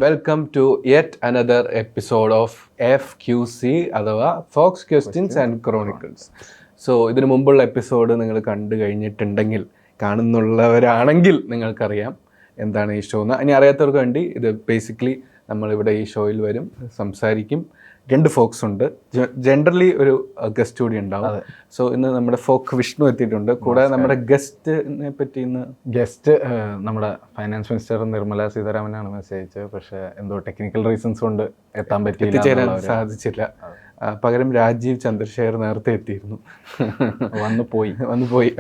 Welcome to yet another episode of FQC അഥവാ folks questions and chronicles. So ഇതിനു മുമ്പുള്ള episode നിങ്ങൾ കണ്ടു കഴിഞ്ഞിട്ടുണ്ടെങ്കിൽ, കാണുന്നുള്ളവരാണെങ്കിൽ നിങ്ങൾക്കറിയാം എന്താണ് ഈ ഷോ എന്ന്. ഇനി അറിയാത്തവർക്ക് വേണ്ടി ഇത് ബേസിക്കലി നമ്മളിവിടെ ഈ ഷോയിൽ വരും, സംസാരിക്കും. 2 ഫോക്സ് ഉണ്ട്, ജനറലി ഒരു ഗസ്റ്റ് കൂടി ഉണ്ടാവും. സോ ഇന്ന് നമ്മുടെ ഫോക്ക് വിഷ്ണു എത്തിയിട്ടുണ്ട്. കൂടാതെ നമ്മുടെ ഗസ്റ്റിനെ പറ്റി ഗസ്റ്റ് നമ്മുടെ ഫൈനാൻസ് മിനിസ്റ്റർ നിർമ്മല സീതാരാമനാണ് മെസ്സേജ് അയച്ചത്. പക്ഷേ എന്തോ ടെക്നിക്കൽ റീസൺസ് കൊണ്ട് എത്തിച്ചേരാൻ സാധിച്ചില്ല. പകരം രാജീവ് ചന്ദ്രശേഖർ നേരത്തെ എത്തിയിരുന്നു, വന്നു പോയി.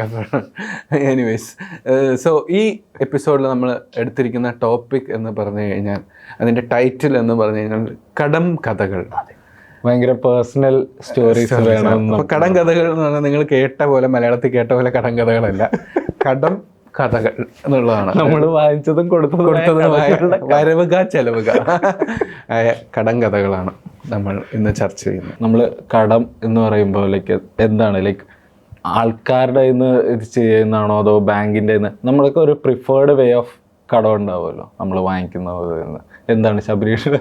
എനിവേസ്, സോ ഈ എപ്പിസോഡിൽ നമ്മൾ എടുത്തിരിക്കുന്ന ടോപ്പിക് എന്ന് പറഞ്ഞു കഴിഞ്ഞാൽ, അതിൻ്റെ ടൈറ്റിൽ എന്ന് പറഞ്ഞു കഴിഞ്ഞാൽ കടം കഥകൾ. ഭയങ്കര പേഴ്സണൽ സ്റ്റോറീസ് വേണം. കടം കഥകൾ എന്ന് പറഞ്ഞാൽ നിങ്ങൾ കേട്ട പോലെ, മലയാളത്തിൽ കേട്ട പോലെ കടം കഥകളല്ല, കടം കഥകൾ എന്നുള്ളതാണ്. നമ്മൾ വാങ്ങിച്ചതും കൊടുത്തതും വരവുക ചെലവുക ആയ കടം കഥകളാണ് നമ്മൾ ഇന്ന് ചർച്ച ചെയ്യുന്നത്. നമ്മൾ കടം എന്ന് പറയുമ്പോൾ എന്താണ് ആൾക്കാരുടെ നിന്ന് ഇത് ചെയ്യുന്നതാണോ അതോ ബാങ്കിൻ്റെ നിന്ന്? നമ്മളൊക്കെ ഒരു പ്രിഫേർഡ് വേ ഓഫ് കടം ഉണ്ടാവുമല്ലോ നമ്മൾ വാങ്ങിക്കുന്നത്. എന്താണ് ശബരീഷ്?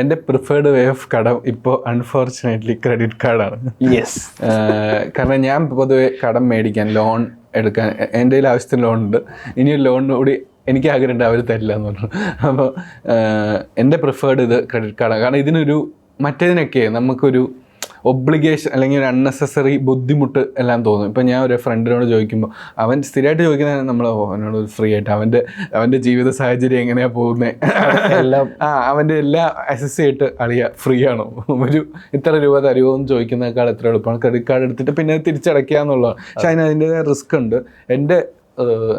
എൻ്റെ പ്രിഫേർഡ് വേ ഓഫ് കടം ഇപ്പോൾ അൺഫോർച്ചുനേറ്റ്ലി ക്രെഡിറ്റ് കാർഡാണ്. യെസ്. കാരണം ഞാൻ പൊതുവെ കടം മേടിക്കാൻ, ലോൺ എടുക്കാൻ, എൻ്റെ കയ്യിൽ ആവശ്യത്തിന് ലോൺ ഉണ്ട്. ഇനിയൊരു ലോണിന് കൂടി എനിക്ക് ആഗ്രഹമുണ്ട്, അവർ തരില്ല എന്ന് പറഞ്ഞു. അപ്പോൾ എൻ്റെ പ്രിഫേർഡ് ഇത് ക്രെഡിറ്റ് കാർഡാണ്. കാരണം ഇതിനൊരു മറ്റേതിനൊക്കെ നമുക്കൊരു ഒബ്ലിഗേഷൻ അല്ലെങ്കിൽ ഒരു അൺനെസസറി ബുദ്ധിമുട്ട് എല്ലാം തോന്നും. ഇപ്പം ഞാൻ ഒരു ഫ്രണ്ടിനോട് ചോദിക്കുമ്പോൾ, അവൻ സ്ഥിരമായിട്ട് ചോദിക്കുന്നത് നമ്മൾ അവനോട് ഫ്രീ ആയിട്ട് അവൻ്റെ ജീവിത സാഹചര്യം എങ്ങനെയാണ് പോകുന്നത്, എല്ലാം അവൻ്റെ എല്ലാ അസസ് ചെയ്തിട്ട് അറിയാം ഫ്രീ ആണോ, ഒരു ഇത്ര രൂപ തരുമോ എന്ന് ചോദിക്കുന്നതിനേക്കാൾ എത്ര എളുപ്പമാണ് ക്രെഡിറ്റ് കാർഡ് എടുത്തിട്ട് പിന്നെ തിരിച്ചടയ്ക്കുക എന്നുള്ളതാണ്. പക്ഷെ അതിന് അതിൻ്റെതായ റിസ്ക് ഉണ്ട്. എൻ്റെ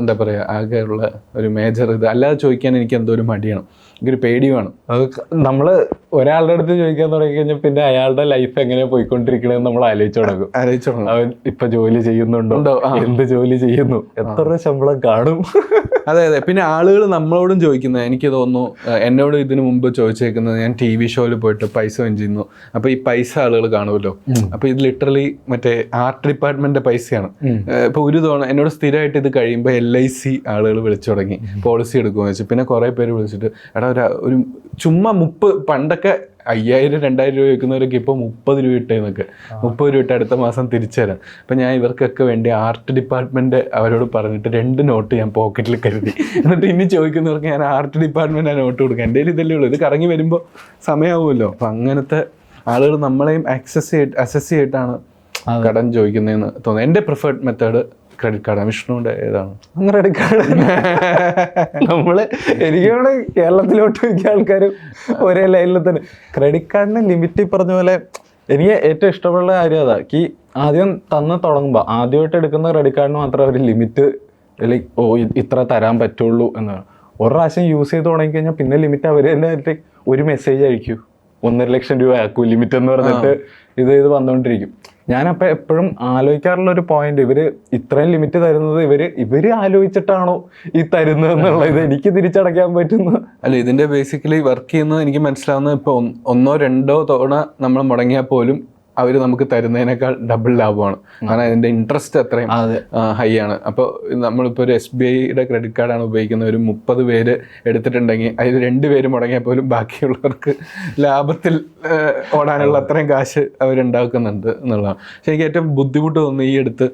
എന്താ പറയുക, ആകെയുള്ള ഒരു മേജർ ഇത്. അല്ലാതെ ചോദിക്കാൻ എനിക്ക് എന്തോ ഒരു മടിയാണ്, എനിക്കൊരു പേടിയുമാണ്. അത് നമ്മൾ ഒരാളുടെ അടുത്ത് ചോദിക്കാൻ തുടങ്ങി കഴിഞ്ഞാൽ പിന്നെ അയാളുടെ ലൈഫ് എങ്ങനെയാണ് പോയിക്കൊണ്ടിരിക്കണമെന്ന് നമ്മൾ ആലോചിച്ചു തുടങ്ങും. അവൻ ഇപ്പൊ ജോലി ചെയ്യുന്നുണ്ടോ, എന്ത് ജോലി ചെയ്യുന്നു, എത്ര ശമ്പളം കാണും. അതെ. പിന്നെ ആളുകൾ നമ്മളോടും ചോദിക്കുന്നത്, എനിക്ക് തോന്നുന്നു എന്നോട് ഇതിനു മുമ്പ് ചോദിച്ചേക്കുന്നത്, ഞാൻ TV ഷോയിൽ പോയിട്ട് പൈസ വിൻ ചെയ്യുന്നു. അപ്പോൾ ഈ പൈസ ആളുകൾ കാണുമല്ലോ, അപ്പോൾ ഇത് ലിറ്ററലി മറ്റേ ആർട്ട് ഡിപ്പാർട്ട്മെന്റിന്റെ പൈസയാണ്. ഇപ്പോൾ ഒരു തവണ എന്നോട് സ്ഥിരമായിട്ട് ഇത് കഴിയുമ്പോൾ LIC ആളുകൾ വിളിച്ചു തുടങ്ങി, പോളിസി എടുക്കുമെന്ന് വെച്ചു. പിന്നെ കുറേ പേര് വിളിച്ചിട്ട്, എടാ ഒരു ചുമ്മാ പണ്ടൊക്കെ 5000-2000 രൂപ വെക്കുന്നവരൊക്കെ ഇപ്പോൾ 30 രൂപ ഇട്ടേന്നൊക്കെ, 30 രൂപ ഇട്ട് അടുത്ത മാസം തിരിച്ചു തരാം. അപ്പം ഞാൻ ഇവർക്കൊക്കെ വേണ്ടി ആർട്ട് ഡിപ്പാർട്ട്മെൻറ്റ് അവരോട് പറഞ്ഞിട്ട് 2 നോട്ട് ഞാൻ പോക്കറ്റിൽ കരുതി. എന്നിട്ട് ഇനി ചോദിക്കുന്നവർക്ക് ഞാൻ ആർട്ട് ഡിപ്പാർട്ട്മെൻറ്റ് ആ നോട്ട് കൊടുക്കാം. എൻ്റെ ഇതല്ലേ ഉള്ളൂ, ഇത് കറങ്ങി വരുമ്പോൾ സമയമാവുമല്ലോ. അപ്പം അങ്ങനത്തെ ആളുകൾ നമ്മളെയും അസസ് ചെയ്തിട്ടാണ് കടം ചോദിക്കുന്നതെന്ന് തോന്നുന്നു. എൻ്റെ പ്രിഫേർഡ് മെത്തേഡ് ക്രെഡിറ്റ് കാർഡാണ്. വിഷ്ണുവിൻ്റെ ഏതാണ്? Credit card. എനിക്കാണ് കേരളത്തിലോട്ട് മിക്ക ആൾക്കാരും ഒരേ ലൈനിൽ തന്നെ. ക്രെഡിറ്റ് കാർഡിന് ലിമിറ്റ് പറഞ്ഞ പോലെ എനിക്ക് ഏറ്റവും ഇഷ്ടമുള്ള കാര്യം അതാ. ആദ്യം തുടങ്ങുമ്പോൾ ആദ്യമായിട്ട് എടുക്കുന്ന ക്രെഡിറ്റ് കാർഡിന് മാത്രം അവർ ലിമിറ്റ് ഇത്ര തരാൻ പറ്റുള്ളൂ എന്നാണ്. ഒരു പ്രാവശ്യം യൂസ് ചെയ്ത് തുടങ്ങിക്കഴിഞ്ഞാൽ പിന്നെ ലിമിറ്റ് അവർ തന്നെ ഒരു മെസ്സേജ് അയക്കൂ, 1.5 ലക്ഷം രൂപ ആക്കൂ ലിമിറ്റ് എന്ന് പറഞ്ഞിട്ട് ഇത് വന്നുകൊണ്ടിരിക്കും. ഞാനപ്പോൾ എപ്പോഴും ആലോചിക്കാറുള്ള ഒരു പോയിന്റ്, ഇവര് ഇത്രയും ലിമിറ്റ് തരുന്നത് ഇവര് ആലോചിച്ചിട്ടാണോ ഈ തരുന്നത് എന്നുള്ളത് എനിക്ക് തിരിച്ചടയ്ക്കാൻ പറ്റുന്നത്. അല്ല, ഇതിന്റെ ബേസിക്കലി വർക്ക് ചെയ്യുന്നത് എനിക്ക് മനസ്സിലാവുന്നത്, ഇപ്പോൾ 1-2 തവണ നമ്മൾ മുടങ്ങിയാൽ പോലും അവർ നമുക്ക് തരുന്നതിനേക്കാൾ ഡബിൾ ലാഭമാണ്. കാരണം അതിൻ്റെ ഇൻട്രസ്റ്റ് അത്രയും ഹൈ ആണ്. അപ്പോൾ നമ്മളിപ്പോൾ ഒരു SBIയുടെ ക്രെഡിറ്റ് കാർഡാണ് ഉപയോഗിക്കുന്നത്, ഒരു 30 പേര് എടുത്തിട്ടുണ്ടെങ്കിൽ അതിൽ 2 പേര് മുടങ്ങിയാൽ പോലും ബാക്കിയുള്ളവർക്ക് ലാഭത്തിൽ ഓടാനുള്ള അത്രയും കാശ് അവരുണ്ടാക്കുന്നുണ്ട് എന്നുള്ളതാണ്. പക്ഷെ എനിക്ക് ഏറ്റവും ബുദ്ധിമുട്ട് തോന്നുന്നു, ഈ അടുത്ത്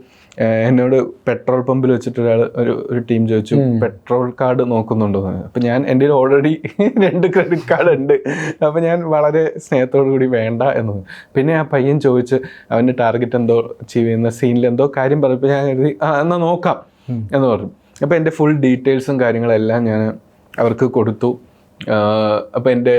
എന്നോട് പെട്രോൾ പമ്പിൽ വെച്ചിട്ട് ഒരു ടീം ചോദിച്ചു, പെട്രോൾ കാർഡ് നോക്കുന്നുണ്ടോ എന്ന്. അപ്പം ഞാൻ എൻ്റെ ഓൾറെഡി 2 ക്രെഡിറ്റ് കാർഡ് ഉണ്ട്. അപ്പം ഞാൻ വളരെ സ്നേഹത്തോടു കൂടി വേണ്ട എന്ന്. പിന്നെ ആ പയ്യൻ ചോദിച്ച് അവൻ്റെ ടാർഗറ്റ് എന്തോ അച്ചീവ് ചെയ്യുന്ന സീനിൽ എന്തോ കാര്യം പറഞ്ഞപ്പോൾ ഞാൻ കരുതി എന്നാൽ നോക്കാം എന്ന് പറഞ്ഞു. അപ്പോൾ എൻ്റെ ഫുൾ ഡീറ്റെയിൽസും കാര്യങ്ങളെല്ലാം ഞാൻ അവർക്ക് കൊടുത്തു. അപ്പോൾ എൻ്റെ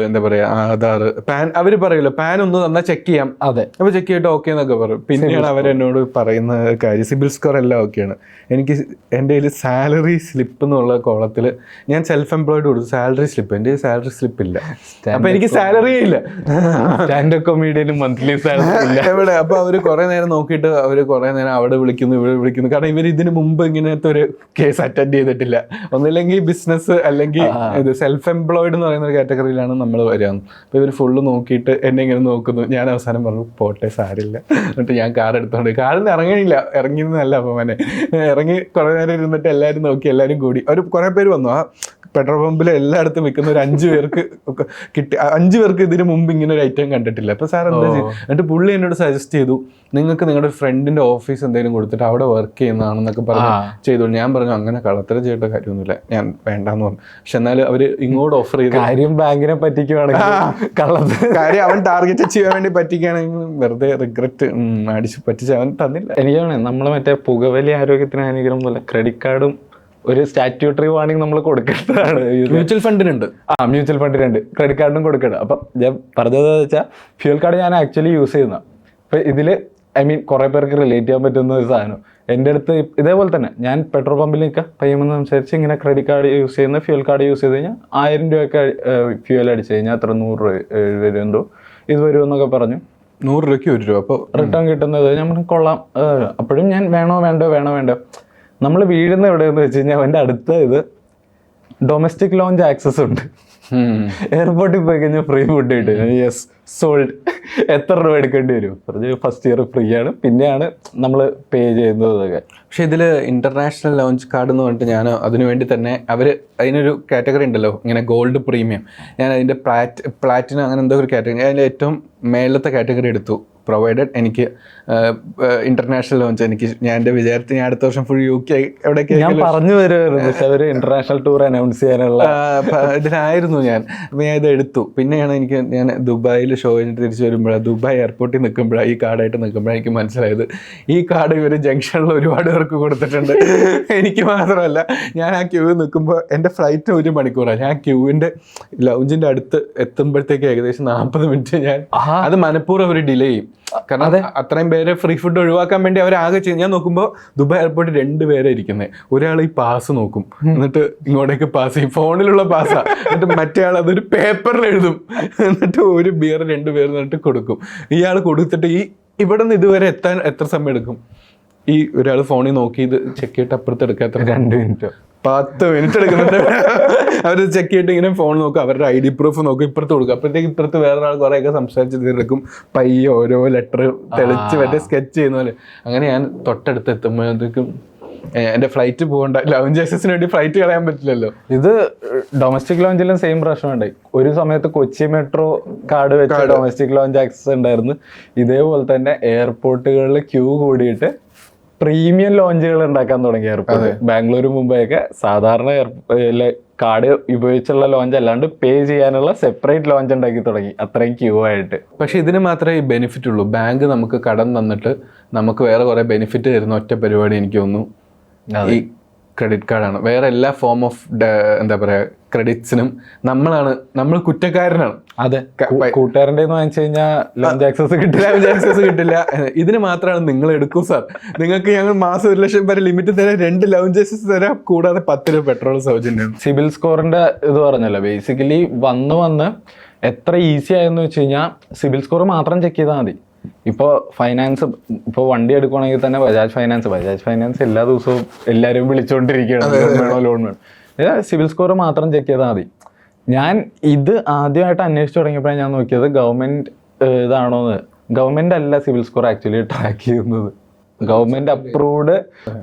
എന്താ പറയുക, ആധാർ, പാൻ, അവർ പറയുമല്ലോ പാൻ ഒന്ന് തന്നാൽ ചെക്ക് ചെയ്യാം. അതെ. അപ്പോൾ ചെക്ക് ചെയ്തിട്ട് ഓക്കെ എന്നൊക്കെ പറയും. പിന്നെയാണ് അവരെന്നോട് പറയുന്ന കാര്യം, സിബിൽ സ്കോർ എല്ലാം ഓക്കെയാണ്. എനിക്ക് എൻ്റെ കയ്യിൽ സാലറി സ്ലിപ്പ് എന്നുള്ള കോളത്തിൽ ഞാൻ സെൽഫ് എംപ്ലോയിഡ് കൊടുത്തു, സാലറി സ്ലിപ്പ്, എൻ്റെ സാലറി സ്ലിപ്പ് ഇല്ല. അപ്പോൾ എനിക്ക് സാലറി ഇല്ല. സ്റ്റാൻഡപ്പ് കൊമേഡിയനും മന്ത്ലി സാലറി ഇല്ല എവിടെ. അപ്പോൾ അവർ കുറേ നേരം നോക്കിയിട്ട് അവർ കുറേ നേരം അവിടെ വിളിക്കുന്നു ഇവിടെ വിളിക്കുന്നു. കാരണം ഇവർ ഇതിന് മുമ്പ് ഇങ്ങനത്തെ ഒരു കേസ് അറ്റൻഡ് ചെയ്തിട്ടില്ല. ഒന്നില്ലെങ്കിൽ ബിസിനസ് അല്ലെങ്കിൽ ഇത് സെൽഫ് എംപ്ലോയിഡ് എന്ന് പറയുന്ന ഒരു കാറ്റഗറിയിലാണ് നമ്മൾ വരിക. അപ്പോൾ ഇവർ ഫുള്ള് നോക്കിയിട്ട് എന്നെ ഇങ്ങനെ നോക്കുന്നു. ഞാൻ അവസാനം പറഞ്ഞു പോട്ടെ സാരില്ല. എന്നിട്ട് ഞാൻ കാർ എടുത്തോണ്ട് കാറിൽ നിന്ന് ഇറങ്ങിയിരുന്നല്ല. അപ്പോൾ അവനെ ഇറങ്ങി കുറേ നേരം ഇരുന്നിട്ട് എല്ലാവരും നോക്കി, എല്ലാവരും കൂടി ഒരു കുറേ പേര് വന്നു. ആ പെട്രോൾ പമ്പിൽ എല്ലായിടത്തും വിൽക്കുന്ന ഒരു 5 പേർക്ക് കിട്ടി. 5 പേർക്ക് ഇതിന് മുമ്പ് ഇങ്ങനെ ഒരു ഐറ്റം കണ്ടിട്ടില്ല. അപ്പോൾ സാർ എന്താ ചെയ്യും? എന്നിട്ട് പുള്ളി എന്നോട് സജസ്റ്റ് ചെയ്തു, നിങ്ങൾക്ക് നിങ്ങളുടെ ഫ്രണ്ടിന്റെ ഓഫീസ് എന്തെങ്കിലും കൊടുത്തിട്ട് അവിടെ വർക്ക് ചെയ്യുന്നതാണെന്നൊക്കെ പറഞ്ഞു ചെയ്തു. ഞാൻ പറഞ്ഞു അങ്ങനെ കളത്തരം ചെയ്യേണ്ട കാര്യമൊന്നുമില്ല, ഞാൻ വേണ്ടാന്ന് പറഞ്ഞു. പക്ഷെ എന്നാലും അവര് ഇങ്ങോട്ട് ഓഫർ ചെയ്തു. കാര്യം ബാങ്കിനെ പറ്റിക്കുവാണെങ്കിൽ കാര്യം അവൻ ടാർഗറ്റ് ചെയ്യാൻ വേണ്ടി പറ്റിക്കുകയാണെങ്കിൽ വെറുതെ റിഗ്രറ്റ് അടിച്ച് പറ്റിച്ച് അവൻ തന്നില്ല. എനിക്കാണ് നമ്മള് മറ്റേ പുകവലി ആരോഗ്യത്തിന് ഹാനികരം പോലെ ക്രെഡിറ്റ് കാർഡും ഒരു സ്റ്റാറ്റ്യൂട്ടറി വാർണിംഗ് നമ്മൾ കൊടുക്കേണ്ടതാണ്. മ്യൂച്വൽ ഫണ്ടിനുണ്ട്. മ്യൂച്വൽ ഫണ്ടിനുണ്ട്, ക്രെഡിറ്റ് കാർഡിനും കൊടുക്കണം. അപ്പം ഞാൻ പറഞ്ഞത് വെച്ചാൽ ഫ്യൂൽ കാർഡ് ഞാൻ ആക്ച്വലി യൂസ് ചെയ്യുന്ന. അപ്പം ഇതിൽ കുറേ പേർക്ക് റിലേറ്റ് ചെയ്യാൻ പറ്റുന്ന ഒരു സാധനം എൻ്റെ അടുത്ത് ഇതേപോലെ തന്നെ ഞാൻ പെട്രോൾ പമ്പിൽ നിൽക്കുക പയ്യമെന്ന് സംസാരിച്ച് ഇങ്ങനെ ക്രെഡിറ്റ് കാർഡ് യൂസ് ചെയ്യുന്ന ഫ്യൂൽ കാർഡ് യൂസ് ചെയ്ത് കഴിഞ്ഞാൽ 1000 രൂപയൊക്കെ ഫ്യൂൽ അടിച്ച് കഴിഞ്ഞാൽ അത്ര 100 രൂപ വരും എന്തോ ഇത് വരുമെന്നൊക്കെ പറഞ്ഞു. 100 രൂപയ്ക്ക് 1 രൂപ അപ്പോൾ റിട്ടേൺ കിട്ടുന്നത് ഞാൻ കൊള്ളാം. അപ്പോഴും ഞാൻ വേണോ നമ്മൾ വീഴുന്ന എവിടെയെന്ന് വെച്ച് കഴിഞ്ഞാൽ അവൻ്റെ അടുത്ത ഇത് ഡൊമസ്റ്റിക് ലോഞ്ച് ആക്സസ് ഉണ്ട്. എയർപോർട്ടിൽ പോയി കഴിഞ്ഞാൽ ഫ്രീ ഫുഡ് കിട്ടും. Yes sold. എത്ര രൂപ എടുക്കേണ്ടി വരും? ഫസ്റ്റ് ഇയർ ഫ്രീ ആണ്, പിന്നെയാണ് നമ്മൾ പേ ചെയ്യുന്നതൊക്കെ. പക്ഷെ ഇതിൽ ഇന്റർനാഷണൽ ലോഞ്ച് കാർഡ് എന്ന് പറഞ്ഞിട്ട് ഞാൻ അതിനു വേണ്ടി തന്നെ അതിനൊരു കാറ്റഗറി ഉണ്ടല്ലോ ഇങ്ങനെ ഗോൾഡ് പ്രീമിയം. ഞാൻ അതിൻ്റെ പ്ലാറ്റിനം അങ്ങനെ എന്തോ ഒരു കാറ്റഗറി, ഞാൻ അതിൻ്റെ ഏറ്റവും മേലത്തെ കാറ്റഗറി എടുത്തു. പ്രൊവൈഡഡ് എനിക്ക് ഇന്റർനാഷണൽ ലോഞ്ച് ഞാൻ എൻ്റെ വിചാരത്തിൽ ഞാൻ അടുത്ത വർഷം ഫുൾ UK എവിടെയൊക്കെ പറഞ്ഞു വരുമായിരുന്നു. ഇന്റർനാഷണൽ ടൂർ അനൗൺസ് ചെയ്യാനുള്ള ഇതിലായിരുന്നു ഞാൻ. അപ്പോൾ ഞാൻ ഇത് എടുത്തു. പിന്നെയാണ് ഞാൻ ദുബായിൽ ഷോ കഴിഞ്ഞിട്ട് തിരിച്ചു വരുമ്പോഴാണ്, ദുബായ് എയർപോർട്ടിൽ നിൽക്കുമ്പോഴാണ്, ഈ കാർഡായിട്ട് നിൽക്കുമ്പോഴാണ് എനിക്ക് മനസ്സിലായത് ഈ കാർഡ് ഇവർ ജംഗ്ഷനിൽ ഒരുപാട് പേർക്ക് കൊടുത്തിട്ടുണ്ട്. എനിക്ക് മാത്രമല്ല, ഞാൻ ആ ക്യൂ നിൽക്കുമ്പോൾ എൻ്റെ ഫ്ലൈറ്റ് 1 മണിക്കൂറാണ്. ഞാൻ ക്യൂവിൻ്റെ ലൗഞ്ചിൻ്റെ അടുത്ത് എത്തുമ്പോഴത്തേക്ക് ഏകദേശം 40 മിനിറ്റ് ഞാൻ അത് മനഃപൂർവ്വം അവർ ഡിലേ ചെയ്യും. കാരണം അത്രയും പേരെ ഫ്രീ ഫുഡ് ഒഴിവാക്കാൻ വേണ്ടി അവരാകെ ചെയ്യും. ഞാൻ നോക്കുമ്പോൾ ദുബായ് എയർപോർട്ടിൽ 2 പേരെ ഇരിക്കുന്നത്. ഒരാൾ ഈ പാസ് നോക്കും, എന്നിട്ട് ഇങ്ങോട്ടേക്ക് പാസ് ചെയ്യും, ഫോണിലുള്ള പാസ്സാ. എന്നിട്ട് മറ്റേ ആൾ അതൊരു പേപ്പറിൽ എഴുതും, എന്നിട്ട് ഒരു ബിയർ 2 പേർ എന്നിട്ട് കൊടുക്കും. ഇയാൾ കൊടുത്തിട്ട് ഇവിടെ നിന്ന് ഇതുവരെ എത്താൻ എത്ര സമയം എടുക്കും? ഈ ഒരാൾ ഫോണിൽ നോക്കി ഇത് ചെക്ക് ചെയ്തിട്ട് അപ്പുറത്ത് എടുക്കാൻ 2 മിനിറ്റ് 10 മിനിറ്റ് എടുക്കുന്നുണ്ട്. അവർ ചെക്ക് ചെയ്തിട്ട് ഇങ്ങനെ ഫോൺ നോക്കും, അവരുടെ ID പ്രൂഫ് നോക്കും, ഇപ്പുറത്ത് കൊടുക്കും. അപ്പോഴത്തേക്ക് ഇപ്പുറത്ത് വേറൊരാൾ കുറേയൊക്കെ സംസാരിച്ച് തീർക്കും. പയ്യെ ഓരോ ലെറ്റർ തെളിച്ച് മറ്റേ സ്കെച്ച് ചെയ്യുന്ന പോലെ. അങ്ങനെ ഞാൻ തൊട്ടടുത്ത് എത്തുമ്പോഴത്തേക്കും എൻ്റെ ഫ്ലൈറ്റ് പോകണ്ട, ലൗഞ്ച് ആക്സസിന് വേണ്ടി ഫ്ലൈറ്റ് കളയാൻ പറ്റില്ലല്ലോ. ഇത് ഡൊമസ്റ്റിക് ലോഞ്ചിലും സെയിം പ്രശ്നമുണ്ടായി. ഒരു സമയത്ത് കൊച്ചി മെട്രോ കാർഡ് വെച്ച ഡൊമസ്റ്റിക് ലോഞ്ച് ആക്സസ് ഉണ്ടായിരുന്നു. ഇതേപോലെ തന്നെ എയർപോർട്ടുകളിൽ ക്യൂ കൂടിയിട്ട് പ്രീമിയം ലോഞ്ചുകൾ ഉണ്ടാക്കാൻ തുടങ്ങി എയർപോർട്ട്. ബാംഗ്ലൂർ മുംബൈയൊക്കെ സാധാരണ കാർഡ് ഉപയോഗിച്ചുള്ള ലോഞ്ച് അല്ലാണ്ട് പേ ചെയ്യാനുള്ള സെപ്പറേറ്റ് ലോഞ്ച് ഉണ്ടാക്കി തുടങ്ങി, അത്രയും ക്യൂ ആയിട്ട്. പക്ഷെ ഇതിന് മാത്രമേ ഈ ബെനിഫിറ്റ് ഉള്ളൂ. ബാങ്ക് നമുക്ക് കടം തന്നിട്ട് നമുക്ക് വേറെ കുറേ ബെനിഫിറ്റ് തരുന്ന ഒറ്റ പരിപാടി എനിക്ക് തോന്നുന്നു ഈ ക്രെഡിറ്റ് കാർഡാണ്. വേറെ എല്ലാ ഫോം ഓഫ് എന്താ പറയുക ക്രെഡിറ്റ്സിനും നമ്മൾ കുറ്റക്കാരനാണ്. അതെ, കൂട്ടുകാരൻ്റെ വാങ്ങിച്ചു കഴിഞ്ഞാൽ ലോഞ്ച് ആക്സസ് കിട്ടില്ല. ഇതിന് മാത്രമാണ് നിങ്ങൾ എടുക്കൂ സാർ, നിങ്ങൾക്ക് ഞങ്ങൾ മാസം 1 ലക്ഷം വരെ ലിമിറ്റ് തരാം, 2 ലോഞ്ച് ആക്സസ് തരാം, കൂടാതെ 10 രൂപ പെട്രോൾ സൗജന്യം. സിബിൽ സ്കോറിന്റെ ഇത് പറഞ്ഞല്ലോ, ബേസിക്കലി വന്ന് എത്ര ഈസി ആയെന്ന് വെച്ച് കഴിഞ്ഞാൽ സിബിൽ സ്കോർ മാത്രം ചെക്ക് ചെയ്താൽ മതി. ഇപ്പോൾ ഫൈനാൻസ്, ഇപ്പോൾ വണ്ടി എടുക്കുകയാണെങ്കിൽ തന്നെ ബജാജ് ഫൈനാൻസ് എല്ലാ ദിവസവും എല്ലാവരും വിളിച്ചുകൊണ്ടിരിക്കുകയാണ് ലോൺ വേണം. സിബിൽ സ്കോർ മാത്രം ചെക്ക് ചെയ്താൽ മതി. ഞാൻ ഇത് ആദ്യമായിട്ട് അന്വേഷിച്ച് തുടങ്ങിയപ്പോഴാണ് ഞാൻ നോക്കിയത് ഗവൺമെൻറ് ഇതാണോന്ന്. ഗവൺമെൻറ് അല്ല സിബിൽ സ്കോർ ആക്ച്വലി ട്രാക്ക് ചെയ്യുന്നത്, ഗവൺമെൻറ് അപ്രൂവ്ഡ്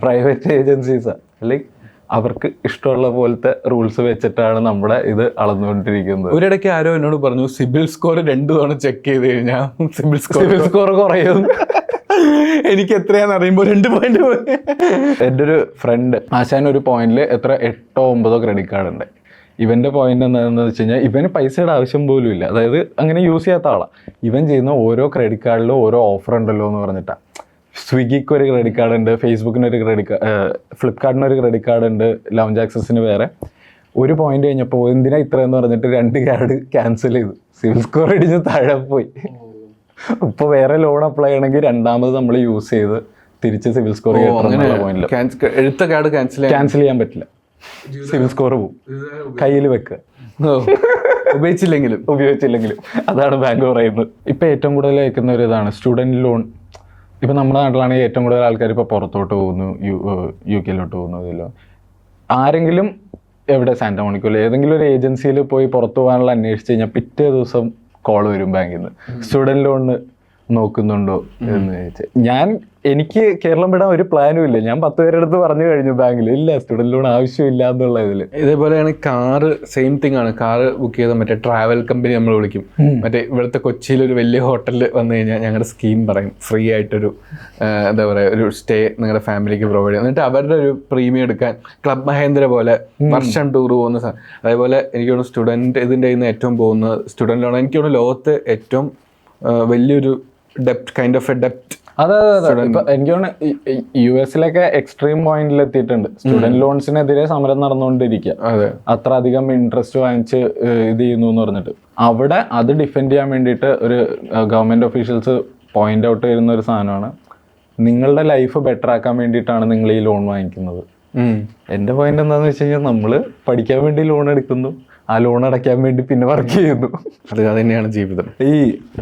പ്രൈവറ്റ് ഏജൻസീസാണ്. ലൈക്ക് അവർക്ക് ഇഷ്ടമുള്ള പോലത്തെ റൂൾസ് വെച്ചിട്ടാണ് നമ്മുടെ ഇത് അളന്നുകൊണ്ടിരിക്കുന്നത്. ഒരിടയ്ക്ക് ആരോ എന്നോട് പറഞ്ഞു സിബിൽ സ്കോർ 2 തവണ ചെക്ക് ചെയ്ത് കഴിഞ്ഞാൽ സിബിൽ സ്കോർ കുറയും. എനിക്ക് എത്രയാന്ന് അറിയുമ്പോൾ 2 പോയിന്റ് പോയി. എൻ്റെ ഒരു ഫ്രണ്ട് ആശാൻ ഒരു പോയിന്റിൽ 8 or 9 ക്രെഡിറ്റ് കാർഡ് ഉണ്ട്. ഇവൻ്റെ പോയിന്റ് എന്താണെന്ന് വെച്ച് കഴിഞ്ഞാൽ ഇവന് പൈസയുടെ ആവശ്യം പോലും ഇല്ല, അതായത് അങ്ങനെ യൂസ് ചെയ്യാത്ത ആളാണ്. ഇവൻ ചെയ്യുന്ന ഓരോ ക്രെഡിറ്റ് കാർഡിലും ഓരോ ഓഫർ ഉണ്ടല്ലോ എന്ന് പറഞ്ഞിട്ടാണ്. സ്വിഗ്ഗിക്ക് ഒരു ക്രെഡിറ്റ് കാർഡ് ഉണ്ട്, ഫേസ്ബുക്കിന് ഒരു ഫ്ലിപ്കാർട്ടിന് ഒരു ക്രെഡിറ്റ് കാർഡ് ഉണ്ട്, ലൗഞ്ച് ആക്സസിന് വേറെ. ഒരു പോയിന്റ് കഴിഞ്ഞപ്പോൾ എന്തിനാ ഇത്രയെന്ന് പറഞ്ഞിട്ട് 2 കാർഡ് ക്യാൻസൽ ചെയ്തു. സിവിൽ സ്കോർ ഇടിഞ്ഞ് താഴെ പോയി. ഇപ്പോൾ വേറെ ലോൺ അപ്ലൈ ചെയ്യണമെങ്കിൽ രണ്ടാമത് നമ്മൾ യൂസ് ചെയ്ത് തിരിച്ച് സിവിൽ സ്കോർ എടുത്ത കാർഡ് ക്യാൻസൽ ചെയ്യാൻ പറ്റില്ല. സിവിൽ സ്കോർ പോവും, കയ്യിൽ വെക്കുക, ഉപയോഗിച്ചില്ലെങ്കിലും. അതാണ് ബാങ്ക് പറയുന്നത്. ഇപ്പം ഏറ്റവും കൂടുതൽ വയ്ക്കുന്ന ഒരു ഇതാണ് സ്റ്റുഡൻറ് ലോൺ. ഇപ്പം നമ്മുടെ നാട്ടിലാണെങ്കിൽ ഏറ്റവും കൂടുതൽ ആൾക്കാർ ഇപ്പോൾ പുറത്തോട്ട് പോകുന്നു, UK പോകുന്നു. ഇതിലോ ആരെങ്കിലും എവിടെ സാന്റാമോണിക്കോയിൽ ഏതെങ്കിലും ഒരു ഏജൻസിയിൽ പോയി പുറത്തു പോകാനുള്ള അന്വേഷിച്ച് കഴിഞ്ഞാൽ പിറ്റേ ദിവസം കോൾ വരും ബാങ്കിൽ നിന്ന്, സ്റ്റുഡൻറ് ലോണിന് നോക്കുന്നുണ്ടോ എന്ന് ചോദിച്ചാൽ എനിക്ക് കേരളം വിടാൻ ഒരു പ്ലാനും ഇല്ല. ഞാൻ 10 പേരുടെ അടുത്ത് പറഞ്ഞു കഴിഞ്ഞു ബാങ്കിൽ ഇല്ല, സ്റ്റുഡൻറ് ലോൺ ആവശ്യമില്ല എന്നുള്ള ഇതില്. ഇതേപോലെയാണ് കാറ്, സെയിം തിങ് ആണ്. കാറ് ബുക്ക് ചെയ്ത മറ്റേ ട്രാവൽ കമ്പനി നമ്മൾ വിളിക്കും. മറ്റേ ഇവിടുത്തെ കൊച്ചിയിൽ ഒരു വലിയ ഹോട്ടലിൽ വന്നു കഴിഞ്ഞാൽ ഞങ്ങളുടെ സ്കീം പറയും, ഫ്രീ ആയിട്ടൊരു എന്താ പറയുക ഒരു സ്റ്റേ നിങ്ങളുടെ ഫാമിലിക്ക് പ്രൊവൈഡ് ചെയ്യും. എന്നിട്ട് അവരുടെ ഒരു പ്രീമിയം എടുക്കാൻ ക്ലബ് മഹേന്ദ്ര പോലെ വർഷം ടൂർ പോകുന്ന സാധനം. അതേപോലെ എനിക്ക് തോന്നുന്നു സ്റ്റുഡൻറ്റ് ഇതിൻ്റെ ഇന്ന് ഏറ്റവും പോകുന്നത് സ്റ്റുഡൻറ് ലോൺ. എനിക്ക് തോന്നുന്നു ലോകത്ത് ഏറ്റവും വലിയൊരു ഡെപ്റ്റ്, കൈൻഡ് ഓഫ് എ ഡെപ്റ്റ്. അതെ ഇപ്പൊ എനിക്ക് തോന്നുന്നു US എക്സ്ട്രീം പോയിന്റിൽ എത്തിയിട്ടുണ്ട്. സ്റ്റുഡന്റ് ലോൺസിനെതിരെ സമരം നടന്നുകൊണ്ടിരിക്കുക. അത്ര അധികം ഇൻട്രസ്റ്റ് വാങ്ങിച്ച് ഇത് ചെയ്യുന്നു എന്ന് പറഞ്ഞിട്ട് അവിടെ അത് ഡിഫെൻഡ് ചെയ്യാൻ വേണ്ടിയിട്ട് ഒരു ഗവൺമെന്റ് ഒഫീഷ്യൽസ് പോയിന്റ് ഔട്ട് ചെയ്യുന്ന ഒരു സാധനമാണ്, നിങ്ങളുടെ ലൈഫ് ബെറ്റർ ആക്കാൻ വേണ്ടിയിട്ടാണ് നിങ്ങൾ ഈ ലോൺ വാങ്ങിക്കുന്നത്. എന്റെ പോയിന്റ് എന്താണെന്ന് വെച്ച് കഴിഞ്ഞാൽ നമ്മള് പഠിക്കാൻ വേണ്ടി ലോൺ എടുക്കുന്നു, ആ ലോൺ അടയ്ക്കാൻ വേണ്ടി പിന്നെ വർക്ക് ചെയ്യുന്നു. അത് തന്നെയാണ് ജീവിതം. ഈ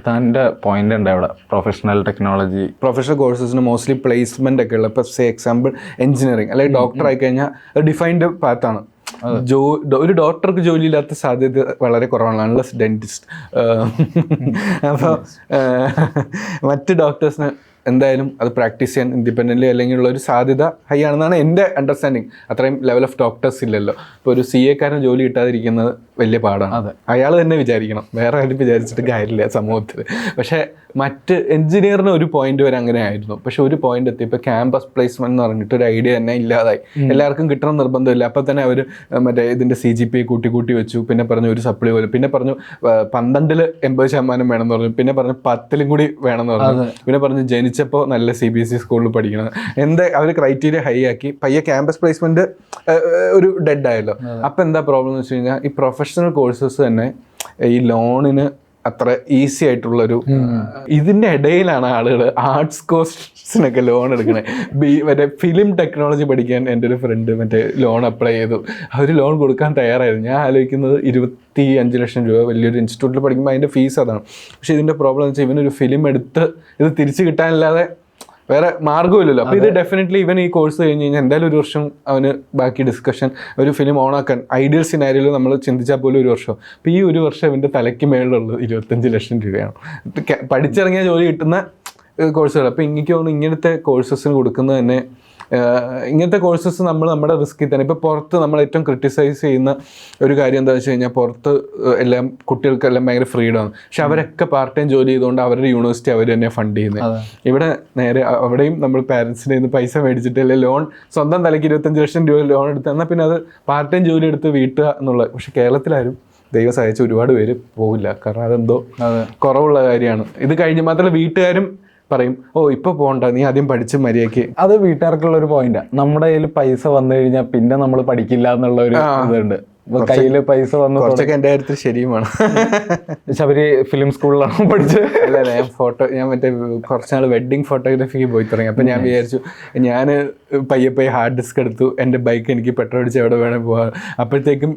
തൻ്റെ പോയിന്റ് ഉണ്ട് അവിടെ, പ്രൊഫഷണൽ ടെക്നോളജി, പ്രൊഫഷണൽ കോഴ്സസിന് മോസ്റ്റ്ലി പ്ലേസ്മെന്റ് ഒക്കെ ഉള്ള. ഇപ്പോൾ സേ എക്സാമ്പിൾ എഞ്ചിനീയറിംഗ് അല്ലെങ്കിൽ ഡോക്ടർ ആയി കഴിഞ്ഞാൽ ഡിഫൈൻഡ് പാത്താണ്. ഒരു ഡോക്ടർക്ക് ജോലിയില്ലാത്ത സാധ്യത വളരെ കുറവാണ്, അൺലെസ് ഡെന്റിസ്റ്റ്. അപ്പോൾ മറ്റ് ഡോക്ടേഴ്സിന് എന്തായാലും അത് പ്രാക്ടീസ് ചെയ്യാൻ ഇൻഡിപെൻഡൻ്റ്ലി അല്ലെങ്കിൽ ഉള്ള ഒരു സാധ്യത ഹൈ ആണെന്നാണ് എൻ്റെ അണ്ടർസ്റ്റാൻഡിങ്. അത്രയും ലെവൽ ഓഫ് ഡോക്ടേഴ്സ് ഇല്ലല്ലോ. ഇപ്പോൾ ഒരു CA കാരന് ജോലി കിട്ടാതിരിക്കുന്നത് വലിയ പാടാണ്. അയാൾ തന്നെ വിചാരിക്കണം, വേറെ ആരും വിചാരിച്ചിട്ട് കാര്യമില്ല സമൂഹത്തിൽ. പക്ഷേ മറ്റ് എഞ്ചിനീയറിന് ഒരു പോയിന്റ് വരെ അങ്ങനെ ആയിരുന്നു. പക്ഷെ ഒരു പോയിന്റ് എത്തിയപ്പോൾ ക്യാമ്പസ് പ്ലേസ്മെന്റ് എന്ന് പറഞ്ഞിട്ട് ഒരു ഐഡിയ തന്നെ ഇല്ലാതായി. എല്ലാവർക്കും കിട്ടണം നിർബന്ധമില്ല. അപ്പോൾ തന്നെ അവർ മറ്റേ ഇതിൻ്റെ CGPA കൂട്ടി വെച്ചു. പിന്നെ പറഞ്ഞു ഒരു സപ്ലി പോലെ, പിന്നെ പറഞ്ഞു 12 80% വേണമെന്ന് പറഞ്ഞു, പിന്നെ പറഞ്ഞു 10 കൂടി വേണമെന്ന് പറഞ്ഞു, പിന്നെ പറഞ്ഞു ജനിച്ചപ്പോൾ നല്ല CBSE സ്കൂളിൽ പഠിക്കണം. അവർ ക്രൈറ്റീരിയ ഹൈ ആക്കി. പയ്യെ ക്യാമ്പസ് പ്ലേസ്മെന്റ് ഒരു ഡെഡ് ആയല്ലോ. അപ്പം എന്താ പ്രോബ്ലം എന്ന് വെച്ച് കഴിഞ്ഞാൽ ഈ പ്രൊഫഷണൽ കോഴ്സസ് തന്നെ ഈ ലോണിന് അത്ര ഈസി ആയിട്ടുള്ളൊരു ഇതിൻ്റെ ഇടയിലാണ് ആളുകൾ ആർട്സ് കോഴ്സിനൊക്കെ ലോൺ എടുക്കണേ. മറ്റേ ഫിലിം ടെക്നോളജി പഠിക്കാൻ എൻ്റെ ഒരു ഫ്രണ്ട് മറ്റേ ലോൺ അപ്ലൈ ചെയ്തു. അവർ ലോൺ കൊടുക്കാൻ തയ്യാറായിരുന്നു. ഞാൻ ആലോചിക്കുന്നത് 25 ലക്ഷം രൂപ വലിയൊരു ഇൻസ്റ്റിറ്റ്യൂട്ടിൽ പഠിക്കുമ്പോൾ അതിൻ്റെ ഫീസ് അതാണ്. പക്ഷേ ഇതിൻ്റെ പ്രോബ്ലം എന്ന് വെച്ചാൽ ഇവനൊരു ഫിലിം എടുത്ത് ഇത് തിരിച്ച് കിട്ടാനില്ലാതെ വേറെ മാർഗ്ഗമില്ലല്ലോ. അപ്പോൾ ഇത് ഡെഫിനറ്റ്ലി ഇവൻ ഈ കോഴ്സ് കഴിഞ്ഞ് കഴിഞ്ഞാൽ എന്തായാലും ഒരു വർഷം അവന് ബാക്കി ഡിസ്കഷൻ, ഒരു ഫിലിം ഓണാക്കാൻ ഐഡിയൽ സിനാരിയോയിൽ നമ്മൾ ചിന്തിച്ചാൽ പോലും ഒരു വർഷം. അപ്പോൾ ഈ ഒരു വർഷം ഇവൻ്റെ തലയ്ക്ക് മേളിലുള്ളത് 25 ലക്ഷം രൂപയാണ്. പഠിച്ചിറങ്ങിയ ജോലി കിട്ടുന്ന കോഴ്സുകൾ. അപ്പോൾ എനിക്ക് തോന്നുന്നു ഇങ്ങനത്തെ കോഴ്സസിന് കൊടുക്കുന്നത് തന്നെ, ഇങ്ങനത്തെ കോഴ്സസ് നമ്മൾ നമ്മുടെ റിസ്കിൽ തന്നെ. ഇപ്പോൾ പുറത്ത് നമ്മൾ ഏറ്റവും ക്രിട്ടിസൈസ് ചെയ്യുന്ന ഒരു കാര്യം എന്താ വെച്ച് കഴിഞ്ഞാൽ പുറത്ത് എല്ലാം കുട്ടികൾക്കെല്ലാം ഭയങ്കര ഫ്രീഡമാണ്. പക്ഷെ അവരൊക്കെ പാർട്ട് ടൈം ജോലി ചെയ്തുകൊണ്ട് അവരുടെ യൂണിവേഴ്സിറ്റി അവർ തന്നെ ഫണ്ട് ചെയ്യുന്നത്. ഇവിടെ നേരെ അവിടെയും നമ്മൾ പാരൻസിൻ്റെ നിന്ന് പൈസ മേടിച്ചിട്ട് അല്ലെങ്കിൽ ലോൺ സ്വന്തം തലയ്ക്ക് 25 ലക്ഷം രൂപ ലോൺ എടുത്ത് എന്നാൽ പിന്നെ അത് പാർട്ട് ടൈം ജോലി എടുത്ത് വീട്ടുക എന്നുള്ളത്. പക്ഷെ കേരളത്തിലാരും ദൈവം സഹായിച്ച ഒരുപാട് പേര് പോകില്ല. കാരണം അതെന്തോ കുറവുള്ള കാര്യമാണ്. ഇത് കഴിഞ്ഞ് മാത്രമല്ല വീട്ടുകാരും പറയും, ഓ ഇപ്പൊ പോകണ്ട, നീ ആദ്യം പഠിച്ച് മര്യാദയ്ക്ക്. അത് വീട്ടുകാർക്കുള്ള ഒരു പോയിന്റാ. നമ്മുടെ കയ്യിൽ പൈസ വന്നു കഴിഞ്ഞാൽ പിന്നെ നമ്മൾ പഠിക്കില്ല എന്നുള്ള ഒരു ഇതുണ്ട്. കയ്യില് പൈസ വന്നു കുറച്ചൊക്കെ എൻ്റെ കാര്യത്തിൽ ശരിയുമാണ്. ശബരി ഫിലിം സ്കൂളിലാണ് പഠിച്ചത്. അല്ല ഞാൻ മറ്റേ കുറച്ചാൾ വെഡ്ഡിങ് ഫോട്ടോഗ്രാഫിക്ക് പോയി തുടങ്ങി. അപ്പം ഞാൻ വിചാരിച്ചു ഞാൻ പയ്യെ ഹാർഡ് ഡിസ്ക് എടുത്തു, എൻ്റെ ബൈക്ക് എനിക്ക് പെട്രോൾ അടിച്ച് എവിടെ വേണേൽ പോകാം. അപ്പോഴത്തേക്കും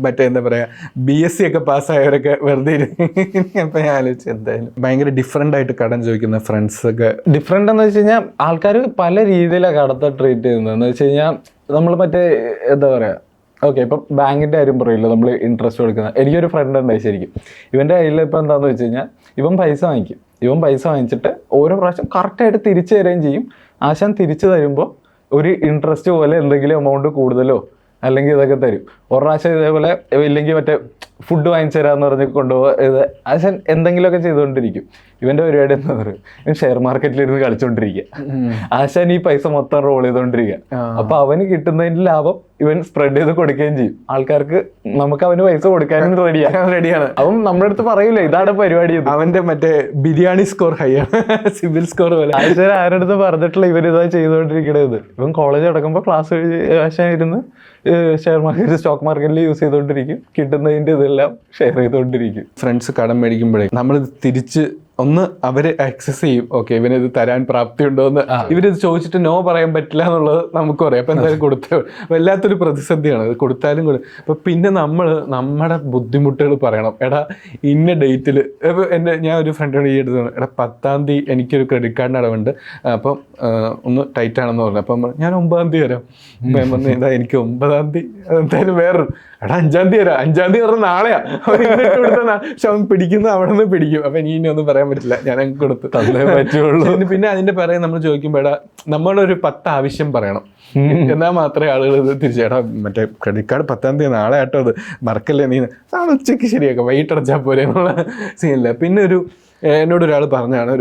മറ്റേ എന്താ പറയുക BSc ഒക്കെ പാസ്സായവരൊക്കെ വെറുതെ അപ്പം ഞാൻ ആലോചിച്ചു എന്തായാലും ഭയങ്കര ഡിഫറെൻ്റ് ആയിട്ട് കടം ചോദിക്കുന്ന ഫ്രണ്ട്സൊക്കെ. ഡിഫറെൻ്റ് എന്ന് വെച്ച് കഴിഞ്ഞാൽ ആൾക്കാർ പല രീതിയിലാണ് കടത്തെ ട്രീറ്റ് ചെയ്യുന്നത്. എന്ന് വെച്ച് കഴിഞ്ഞാൽ നമ്മൾ മറ്റേ എന്താ പറയുക, ഓക്കെ ഇപ്പം ബാങ്കിൻ്റെ കാര്യം പറയില്ല, നമ്മൾ ഇൻട്രസ്റ്റ് കൊടുക്കുന്നത്. എനിക്കൊരു ഫ്രണ്ട് ഉണ്ടായി ശരിക്കും. ഇവൻ്റെ കയ്യിൽ ഇപ്പം എന്താണെന്ന് വെച്ച് കഴിഞ്ഞാൽ ഇവൻ പൈസ വാങ്ങിച്ചിട്ട് ഓരോ പ്രാവശ്യം കറക്റ്റായിട്ട് തിരിച്ചു തരുകയും ചെയ്യും. ആശാൻ തിരിച്ചു തരുമ്പോൾ ഒരു ഇൻട്രസ്റ്റ് പോലെ എന്തെങ്കിലും എമൗണ്ട് കൂടുതലോ അല്ലെങ്കിൽ ഇതൊക്കെ തരും. ഒരു പ്രാവശ്യം ഇതേപോലെ ഇല്ലെങ്കിൽ മറ്റേ ഫുഡ് വാങ്ങിച്ചു തരാമെന്ന് പറഞ്ഞ് കൊണ്ടുപോകുക. ഇത് ആശാൻ എന്തെങ്കിലുമൊക്കെ ചെയ്തുകൊണ്ടിരിക്കും. ഇവൻ്റെ പരിപാടി എന്താ പറയുക, ഇവൻ ഷെയർ മാർക്കറ്റിലിരുന്ന് കളിച്ചുകൊണ്ടിരിക്കുക. ആശാൻ ഈ പൈസ മൊത്തം റോൾ ചെയ്തുകൊണ്ടിരിക്കുക. അപ്പൊ അവന് കിട്ടുന്നതിന്റെ ലാഭം ഇവൻ സ്പ്രെഡ് ചെയ്ത് കൊടുക്കുകയും ചെയ്യും ആൾക്കാർക്ക്. നമുക്ക് അവന് പൈസ കൊടുക്കാനും റെഡിയാണ്. അവൻ നമ്മുടെ അടുത്ത് പറയൂല ഇതാണ് പരിപാടി. അവന്റെ മറ്റേ ബിരിയാണി സ്കോർ ഹൈ ആണ്, സിവിൽ സ്കോർ പോലെ. ആശാൻ ആരുടെ അടുത്ത് പറഞ്ഞിട്ടില്ല ഇവൻ ഇതാ ചെയ്തുകൊണ്ടിരിക്കണത്. ഇവൻ കോളേജ് അടക്കുമ്പോൾ ക്ലാസ് ആശാൻ ഇരുന്ന് ഷെയർ മാർക്കറ്റ് സ്റ്റോക്ക് മാർക്കറ്റിൽ യൂസ് ചെയ്തുകൊണ്ടിരിക്കും. കിട്ടുന്നതിൻ്റെ ഇതെല്ലാം ഷെയർ ചെയ്തുകൊണ്ടിരിക്കും. ഫ്രണ്ട്സ് കടം മേടിക്കുമ്പോഴേ നമ്മൾ തിരിച്ച് ഒന്ന് അവര് ആക്സസ് ചെയ്യും, ഓക്കെ ഇവനിത് തരാൻ പ്രാപ്തിയുണ്ടോ എന്ന്. ഇവരിത് ചോദിച്ചിട്ട് നോ പറയാൻ പറ്റില്ല എന്നുള്ളത് നമുക്കും അറിയാം. അപ്പൊ എന്തായാലും കൊടുത്തേ, വല്ലാത്തൊരു പ്രതിസന്ധിയാണ് അത് കൊടുത്താലും അപ്പൊ പിന്നെ നമ്മുടെ ബുദ്ധിമുട്ടുകൾ പറയണം. എടാ ഇന്ന ഡേറ്റിൽ ഞാൻ ഒരു ഫ്രണ്ടിനോട് ഈ എടുത്തു, എടാ 10-ാം തീയതി എനിക്കൊരു ക്രെഡിറ്റ് കാർഡിന് അടവുണ്ട്, അപ്പം ഒന്ന് ടൈറ്റ് ആണെന്ന് പറഞ്ഞു. അപ്പം ഞാൻ 9-ാം തീയതി തരാം. ഞാൻ പറഞ്ഞു എന്താ എനിക്ക് 9-ാം തീയതി എന്തായാലും വേറൊരു, എടാ 5-ാം തീയതി തരാം. 5-ാം തീയതി പറഞ്ഞാൽ നാളെയാ. പക്ഷെ അവൻ പിടിക്കുന്നത് അവിടെ നിന്ന് പിടിക്കും. അപ്പൊ ഇനി ഒന്നും പറയാൻ പറ്റില്ല, ഞാൻ അങ്ങ് കൊടുത്തു തന്നേ പറ്റുള്ളൂ. പിന്നെ അതിന്റെ പറയാൻ നമ്മൾ ചോദിക്കുമ്പോൾ എടാ നമ്മളൊരു 10 ആവശ്യം പറയണം, എന്നാൽ മാത്രമേ ആളുകൾ ഇത് തിരിച്ചേടാ മറ്റേ ക്രെഡിറ്റ് കാർഡ് 10-ാം തീയതി നാളെ ആട്ടോ, അത് മറക്കല്ലേ നീ, നാളെ ഉച്ചയ്ക്ക് ശരിയാക്കാം, വൈകിട്ടടച്ചാൽ പോരെ എന്നുള്ള സീനില്ല. പിന്നെ എന്നോട് ഒരാൾ പറഞ്ഞാണ്,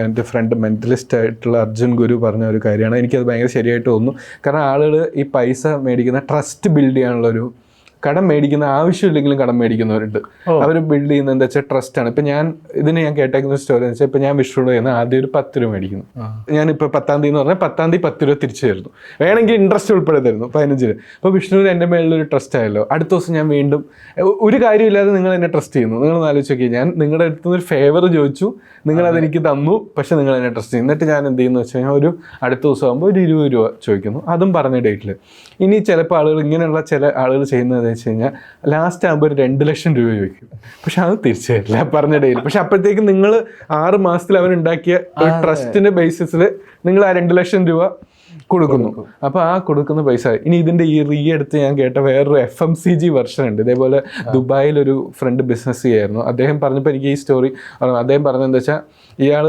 എൻ്റെ ഫ്രണ്ട് മെൻ്റലിസ്റ്റ് ആയിട്ടുള്ള അർജുൻ ഗുരു പറഞ്ഞ ഒരു കാര്യമാണ്, എനിക്കത് ഭയങ്കര ശരിയായിട്ട് തോന്നുന്നു. കാരണം ആളുകൾ ഈ പൈസ മേടിക്കുന്ന ട്രസ്റ്റ് ബിൽഡ് ചെയ്യാനുള്ളൊരു, കടം മേടിക്കുന്ന ആവശ്യമില്ലെങ്കിലും കടം മേടിക്കുന്നവരുണ്ട്. അവർ ബിൽഡ് ചെയ്യുന്നത് എന്താ വെച്ചാൽ ട്രസ്റ്റാണ്. ഇപ്പം ഞാൻ കേട്ടേക്കുന്ന സ്റ്റോറി എന്ന് വെച്ചാൽ, ഇപ്പം ഞാൻ വിഷ്ണുവിടെ നിന്ന് ആദ്യം ഒരു 10 രൂപ മേടിക്കുന്നു. ഞാനിപ്പോൾ 10-ാം തീയതി എന്ന് പറഞ്ഞാൽ 10-ാം തീയതി 10 രൂപ തിരിച്ചു തരുന്നു, വേണമെങ്കിൽ ഇൻട്രസ്റ്റ് ഉൾപ്പെടെ തരുന്നു 15 രൂപ. അപ്പോൾ വിഷ്ണുവിന് എൻ്റെ മേളിലൊരു ട്രസ്റ്റ് ആയല്ലോ. അടുത്ത ദിവസം ഞാൻ വീണ്ടും ഒരു കാര്യമില്ലാതെ നിങ്ങൾ എന്നെ ട്രസ്റ്റ് ചെയ്യുന്നു. നിങ്ങളൊന്ന് ആലോചിച്ച് നോക്കി, ഞാൻ നിങ്ങളുടെ അടുത്ത് നിന്ന് ഒരു ഫേവർ ചോദിച്ചു, നിങ്ങളതെനിക്ക് തന്നു, പക്ഷെ നിങ്ങൾ എന്നെ ട്രസ്റ്റ് ചെയ്യും. എന്നിട്ട് ഞാൻ എന്ത് ചെയ്യുന്നു വെച്ച് കഴിഞ്ഞാൽ ഒരു അടുത്ത ദിവസം ആകുമ്പോൾ ഒരു 20 രൂപ ചോദിക്കുന്നു, അതും പറഞ്ഞ ഡേറ്റിൽ. ഇനി ചിലപ്പോൾ ആളുകൾ ഇങ്ങനെയുള്ള ചില ആളുകൾ ചെയ്യുന്നത് വെച്ച് കഴിഞ്ഞാൽ ലാസ്റ്റ് ആകുമ്പോൾ ഒരു 2 ലക്ഷം രൂപ ചോദിക്കും, പക്ഷെ അത് തിരിച്ചു തരില്ല പറഞ്ഞ ഡേയിൽ. പക്ഷെ അപ്പോഴത്തേക്കും നിങ്ങൾ 6 മാസത്തിൽ അവനുണ്ടാക്കിയ ഒരു ട്രസ്റ്റിന്റെ ബേസിസിൽ നിങ്ങൾ ആ 2 ലക്ഷം രൂപ കൊടുക്കുന്നു. അപ്പോൾ ആ കൊടുക്കുന്ന പൈസ ഇനി ഇതിൻ്റെ ഈ അടുത്ത് ഞാൻ കേട്ട വേറൊരു FMCG വെർഷൻ ഉണ്ട്. ഇതേപോലെ ദുബായിൽ ഒരു ഫ്രണ്ട് ബിസിനസ് ചെയ്യായിരുന്നു. അദ്ദേഹം പറഞ്ഞപ്പോൾ എനിക്ക് ഈ സ്റ്റോറി അദ്ദേഹം പറഞ്ഞത് എന്താ വെച്ചാൽ, ഇയാൾ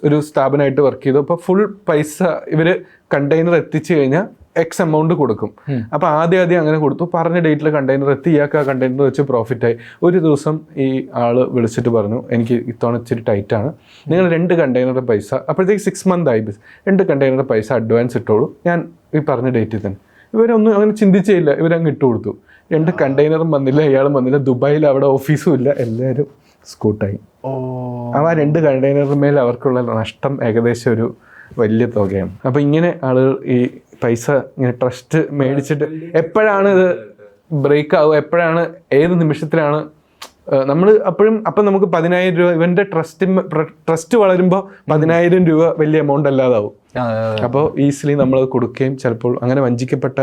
ഒരു സ്ഥാപനമായിട്ട് വർക്ക് ചെയ്തു. അപ്പോൾ ഫുൾ പൈസ ഇവർ കണ്ടെയ്നർ എത്തിച്ചു കഴിഞ്ഞാൽ X എമൗണ്ട് കൊടുക്കും. അപ്പോൾ ആദ്യം അങ്ങനെ കൊടുത്തു, പറഞ്ഞ ഡേറ്റിൽ കണ്ടെയ്നർ എത്തി, ഇയാൾക്ക് ആ കണ്ടെയ്നർ വെച്ച് പ്രോഫിറ്റായി. ഒരു ദിവസം ഈ ആള് വിളിച്ചിട്ട് പറഞ്ഞു, എനിക്ക് ഇത്തവണ ഇച്ചിരി ടൈറ്റാണ്, നിങ്ങൾ 2 കണ്ടെയ്നറുടെ പൈസ, അപ്പോഴത്തേക്ക് 6 month ആയി, 2 കണ്ടെയ്നറുടെ പൈസ അഡ്വാൻസ് ഇട്ടോളൂ, ഞാൻ ഈ പറഞ്ഞ ഡേറ്റിൽ തന്നെ. ഇവരൊന്നും അങ്ങനെ ചിന്തിച്ചില്ല, ഇവരങ്ങ് ഇട്ട് കൊടുത്തു. 2 കണ്ടെയ്നറും വന്നില്ല, ഇയാളും വന്നില്ല. ദുബായിൽ അവിടെ ഓഫീസും ഇല്ല, എല്ലാവരും സ്കൂട്ടായി. ആ 2 കണ്ടെയ്നറിന് മേൽ അവർക്കുള്ള നഷ്ടം ഏകദേശം ഒരു വലിയ തുകയാണ്. അപ്പോൾ ഇങ്ങനെ ആളുകൾ ഈ പൈസ ഇങ്ങനെ ട്രസ്റ്റ് മേടിച്ചിട്ട് എപ്പോഴാണ് ഇത് ബ്രേക്ക് ആവുക, എപ്പോഴാണ് ഏത് നിമിഷത്തിലാണ് നമ്മൾ അപ്പം നമുക്ക് 10,000 രൂപ ഇവൻ്റെ ട്രസ്റ്റ് വളരുമ്പോൾ 10,000 രൂപ വലിയ എമൗണ്ട് അല്ലാതാവും. അപ്പോൾ ഈസിലി നമ്മൾ കൊടുക്കുകയും ചിലപ്പോൾ അങ്ങനെ വഞ്ചിക്കപ്പെട്ട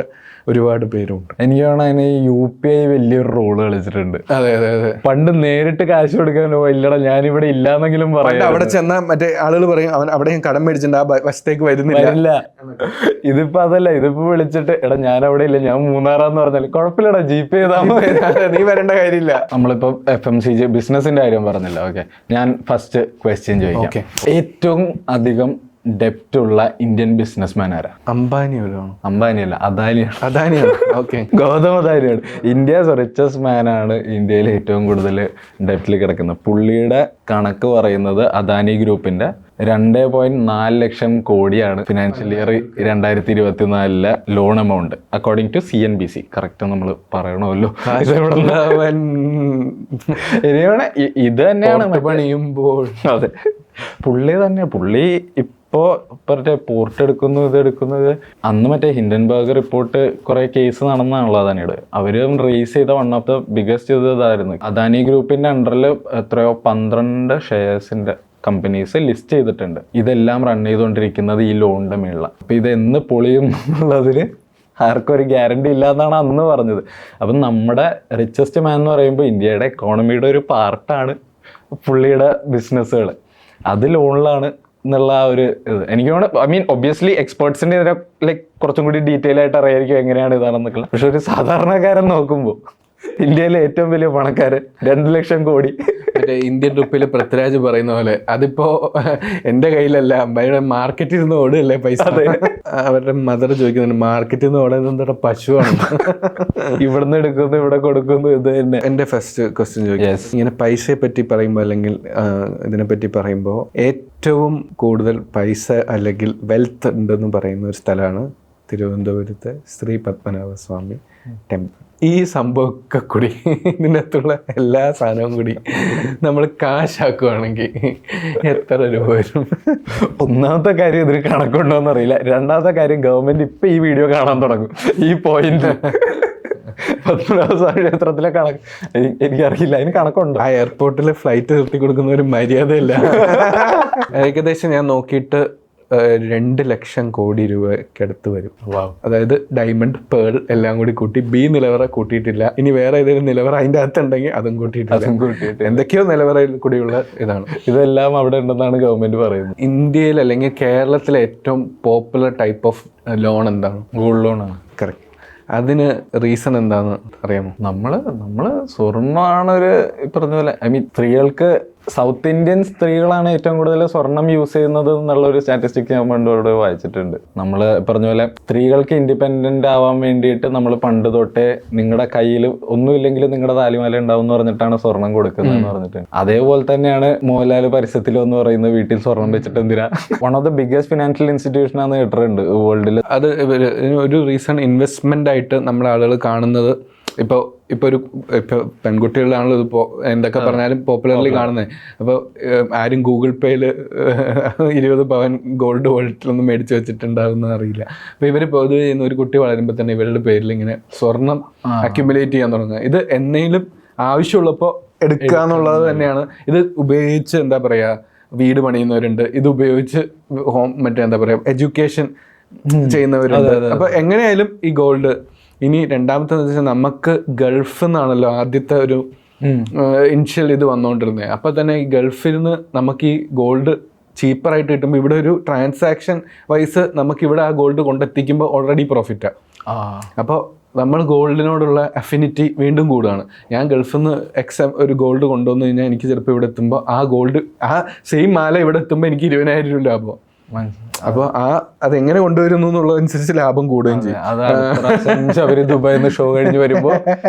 ഒരുപാട് പേരുണ്ട്. എനിക്ക് തോന്നുന്നു അതിന് UPI വലിയൊരു റോള് കളിച്ചിട്ടുണ്ട്. അതെ. പണ്ട് നേരിട്ട് കാശ് കൊടുക്കാൻ ഇല്ലടാ ഞാനിവിടെ ഇല്ലാന്നെങ്കിലും പറയാം. അവിടെ ചെന്നാൽ മറ്റേ ആളുകൾ പറയും അവൻ അവിടെ ഞാൻ കടം മേടിച്ചിട്ടുണ്ട്, ആ വശത്തേക്ക് വരുന്നില്ല. ഇതിപ്പോ അതല്ല, ഇതിപ്പോ വിളിച്ചിട്ട് എടാ ഞാൻ അവിടെ ഇല്ല, ഞാൻ മൂന്നാറാന്ന് പറഞ്ഞാൽ കുഴപ്പമില്ലടാ GP ചെയ്താൽ നീ വരേണ്ട കാര്യമില്ല. നമ്മളിപ്പോ FMCG ബിസിനസിന്റെ കാര്യം പറഞ്ഞല്ലോ. ഓക്കെ, ഞാൻ ഫസ്റ്റ് ക്വസ്റ്റ്യൻ ചോദിക്കാം. ഏറ്റവും അധികം ഡെപ്റ്റ് ഉള്ള ഇന്ത്യൻ ബിസിനസ്മാൻ ആരാ? അംബാനിയല്ല, അദാനിയാണ്. ഓക്കെ, ഗൗതം അദാനിയാണ്. ഇന്ത്യസ് റിച്ചസ്റ്റ് മാൻ ആണ്, ഇന്ത്യയിൽ ഏറ്റവും കൂടുതൽ ഡെപ്റ്റിൽ കിടക്കുന്നത്. പുള്ളിയുടെ കണക്ക് പറയുന്നത് അദാനി ഗ്രൂപ്പിന്റെ 2.4 ലക്ഷം കോടിയാണ് financial year 2024 loan amount according to CNBC. Correct നമ്മൾ പറയണമല്ലോ. ഇത് തന്നെയാണ് പണിയുമ്പോൾ. അതെ, പുള്ളി ഇപ്പോൾ മറ്റേ പോർട്ട് എടുക്കുന്നു, ഇതെടുക്കുന്നത്. അന്ന് മറ്റേ ഹിൻഡൻബർഗ് റിപ്പോർട്ട് കുറെ കേസ് നടന്നാണല്ലോ അദാനിയുടെ. അവര് റേസ് ചെയ്ത വൺ ഓഫ് ദ ബിഗസ്റ്റ് ഇതായിരുന്നു. അദാനി ഗ്രൂപ്പിന്റെ അണ്ടറിൽ എത്രയോ 12 ഷെയർസിന്റെ കമ്പനീസ് ലിസ്റ്റ് ചെയ്തിട്ടുണ്ട്. ഇതെല്ലാം റൺ ചെയ്തുകൊണ്ടിരിക്കുന്നത് ഈ ലോണിന്റെ മേളിലാണ്. അപ്പൊ ഇത് എന്ന് പൊളിയും എന്നുള്ളതിന് ആർക്കും ഒരു ഗ്യാരണ്ടി ഇല്ല എന്നാണ് അന്ന് പറഞ്ഞത്. അപ്പം നമ്മുടെ റിച്ചസ്റ്റ് മാൻ എന്ന് പറയുമ്പോൾ ഇന്ത്യയുടെ എക്കോണമിയുടെ ഒരു പാർട്ടാണ് പുള്ളിയുടെ ബിസിനസ്സുകൾ. അത് ലോണിലാണ് എന്നുള്ള ആ ഒരു ഇത് എനിക്ക് തോന്നുന്നു. ഐ മീൻ ഒബ്വിയസ്ലി എക്സ്പേർട്സിന്റെ ഇതിനെ ലൈക്ക് കുറച്ചും കൂടി ഡീറ്റെയിൽ ആയിട്ട് അറിയായിരിക്കും എങ്ങനെയാണ് ഇതാണെന്നൊക്കെ. പക്ഷെ ഒരു സാധാരണക്കാരൻ നോക്കുമ്പോൾ ഇന്ത്യയിലെ ഏറ്റവും വലിയ പണക്കാരൻ 2 ലക്ഷം കോടി മറ്റേ ഇന്ത്യൻ റുപ്പിയിൽ പൃഥ്വിരാജ് പറയുന്ന പോലെ അതിപ്പോ എന്റെ കയ്യിലല്ല, അമ്പാനിയുടെ മാർക്കറ്റിൽ നിന്ന് ഓടുകയല്ലേ പൈസ. അവരുടെ മദർ ചോദിക്കുന്നുണ്ട്, മാർക്കറ്റിൽ നിന്ന് ഓടുന്നത് എന്താ പശുവാണ്, ഇവിടുന്ന് എടുക്കുന്നു ഇവിടെ കൊടുക്കുന്നു. ഇത് തന്നെ എന്റെ ഫസ്റ്റ് ക്വസ്റ്റ്യൻ ചോദിക്കും. ഇങ്ങനെ പൈസയെ പറ്റി പറയുമ്പോൾ അല്ലെങ്കിൽ ഇതിനെപ്പറ്റി പറയുമ്പോൾ ഏറ്റവും കൂടുതൽ പൈസ അല്ലെങ്കിൽ വെൽത്ത് ഉണ്ടെന്ന് പറയുന്ന ഒരു സ്ഥലമാണ് തിരുവനന്തപുരത്തെ ശ്രീ പത്മനാഭസ്വാമി ടെമ്പിൾ. ഈ സംഭവമൊക്കെ കൂടി ഇതിനകത്തുള്ള എല്ലാ സാധനവും കൂടി നമ്മൾ കാശാക്കുവാണെങ്കിൽ എത്ര രൂപ വരും? ഒന്നാമത്തെ കാര്യം ഇതിന് കണക്കുണ്ടോന്ന് അറിയില്ല. രണ്ടാമത്തെ കാര്യം ഗവൺമെന്റ് ഇപ്പൊ ഈ വീഡിയോ കാണാൻ തുടങ്ങും ഈ പോയിന്റ്. പത്മനാഭസ്വാമി ക്ഷേത്രത്തിലെ കണക്ക് എനിക്കറിയില്ല, അതിന് കണക്കുണ്ടോ? ആ എയർപോർട്ടിൽ ഫ്ലൈറ്റ് നിർത്തി കൊടുക്കുന്ന ഒരു മര്യാദയില്ല. ഏകദേശം ഞാൻ നോക്കിയിട്ട് 2 ലക്ഷം കോടി രൂപയ്ക്കടുത്ത് വരും. അതായത് ഡയമണ്ട്, പേൾ എല്ലാം കൂടി കൂട്ടി. ബി നിലവറ കൂട്ടിയിട്ടില്ല. ഇനി വേറെ ഏതെങ്കിലും നിലവറ അതിൻ്റെ അകത്തുണ്ടെങ്കിൽ അതും കൂട്ടിയിട്ടില്ല. എന്തൊക്കെയോ നിലവറയിൽ കൂടിയുള്ള ഇതാണ്. ഇതെല്ലാം അവിടെ ഉണ്ടെന്നാണ് ഗവൺമെന്റ് പറയുന്നത്. ഇന്ത്യയിൽ അല്ലെങ്കിൽ കേരളത്തിലെ ഏറ്റവും പോപ്പുലർ ടൈപ്പ് ഓഫ് ലോൺ എന്താണ്? ഗോൾഡ് ലോണാണ്. കറക്റ്റ്. അതിന് റീസൺ എന്താന്ന് അറിയാമോ? നമ്മള് സ്വർണ്ണമാണ് ഒരു പറഞ്ഞ പോലെ, ഐ മീൻ സ്ത്രീകൾക്ക്, സൗത്ത് ഇന്ത്യൻ സ്ത്രീകളാണ് ഏറ്റവും കൂടുതൽ സ്വർണം യൂസ് ചെയ്യുന്നത് എന്നുള്ളൊരു സ്റ്റാറ്റിസ്റ്റിക്സ് ഞാൻ പണ്ടോടെ വായിച്ചിട്ടുണ്ട്. നമ്മൾ പറഞ്ഞ പോലെ സ്ത്രീകൾക്ക് ഇൻഡിപെൻഡന്റ് ആവാൻ വേണ്ടിയിട്ട് നമ്മൾ പണ്ട് തൊട്ടേ നിങ്ങളുടെ കയ്യിൽ ഒന്നുമില്ലെങ്കിൽ നിങ്ങളുടെ താലിമാല ഉണ്ടാവും എന്ന് പറഞ്ഞിട്ടാണ് സ്വർണം കൊടുക്കുന്നതെന്ന് പറഞ്ഞിട്ട്. അതേപോലെ തന്നെയാണ് മോഹൻലാൽ പരസ്യത്തിൽ എന്ന് പറയുന്നത്, വീട്ടിൽ സ്വർണം വെച്ചിട്ട് എന്തിനാ. One of the biggest financial institution ആണെന്ന് കേട്ടിട്ടുണ്ട് വേൾഡിൽ. അത് ഒരു റീസൺ ഇൻവെസ്റ്റ്മെന്റ് ആയിട്ട് നമ്മുടെ ആളുകൾ കാണുന്നത്. ഇപ്പോൾ പെൺകുട്ടികളാണല്ലോ ഇതിപ്പോൾ എന്തൊക്കെ പറഞ്ഞാലും പോപ്പുലർലി കാണുന്നത്. അപ്പോൾ ആരും ഗൂഗിൾ പേയിൽ 20 പവൻ ഗോൾഡ് വാലറ്റിലൊന്നും മേടിച്ച് വെച്ചിട്ടുണ്ടാകുന്ന അറിയില്ല. അപ്പോൾ ഇവർ പൊതുവെ ചെയ്യുന്ന, ഒരു കുട്ടി വളരുമ്പോൾ തന്നെ ഇവരുടെ പേരിൽ ഇങ്ങനെ സ്വർണം അക്യുമുലേറ്റ് ചെയ്യാൻ തുടങ്ങുക. ഇത് എന്നേലും ആവശ്യമുള്ളപ്പോൾ എടുക്കുക എന്നുള്ളത് തന്നെയാണ്. ഇത് ഉപയോഗിച്ച് എന്താ പറയുക, വീട് പണിയുന്നവരുണ്ട്, ഇത് ഉപയോഗിച്ച് മറ്റേ എന്താ പറയുക എഡ്യൂക്കേഷൻ ചെയ്യുന്നവരുണ്ട്. അപ്പോൾ എങ്ങനെയായാലും ഈ ഗോൾഡ്. ഇനി രണ്ടാമത്തെ വെച്ചാൽ നമുക്ക് ഗൾഫിൽ നിന്നാണല്ലോ ആദ്യത്തെ ഒരു ഇനിഷ്യൽ ഇത് വന്നുകൊണ്ടിരുന്നത്. അപ്പോൾ തന്നെ ഈ ഗൾഫിൽ നിന്ന് നമുക്ക് ഈ ഗോൾഡ് ചീപ്പറായിട്ട് കിട്ടുമ്പോൾ ഇവിടെ ഒരു ട്രാൻസാക്ഷൻ വൈസ് നമുക്കിവിടെ ആ ഗോൾഡ് കൊണ്ടെത്തിക്കുമ്പോൾ ഓൾറെഡി പ്രോഫിറ്റാണ്. അപ്പോൾ നമ്മൾ ഗോൾഡിനോടുള്ള അഫിനിറ്റി വീണ്ടും കൂടുകയാണ്. ഞാൻ ഗൾഫിൽ നിന്ന് ഒരു ഗോൾഡ് കൊണ്ടുവന്നു കഴിഞ്ഞാൽ എനിക്ക് ചിലപ്പോൾ ഇവിടെ എത്തുമ്പോൾ ആ ഗോൾഡ്, ആ സെയിം മാല ഇവിടെ എത്തുമ്പോൾ എനിക്ക് 20,000 രൂപ ലാഭം. അപ്പോൾ അതെങ്ങനെ കൊണ്ടുവരുന്നു എന്നുള്ളതനുസരിച്ച് ലാഭം കൂടുകയും ചെയ്യും. അവര് ദുബായിൽ നിന്ന് ഷോ കഴിഞ്ഞ് വരുമ്പോൾ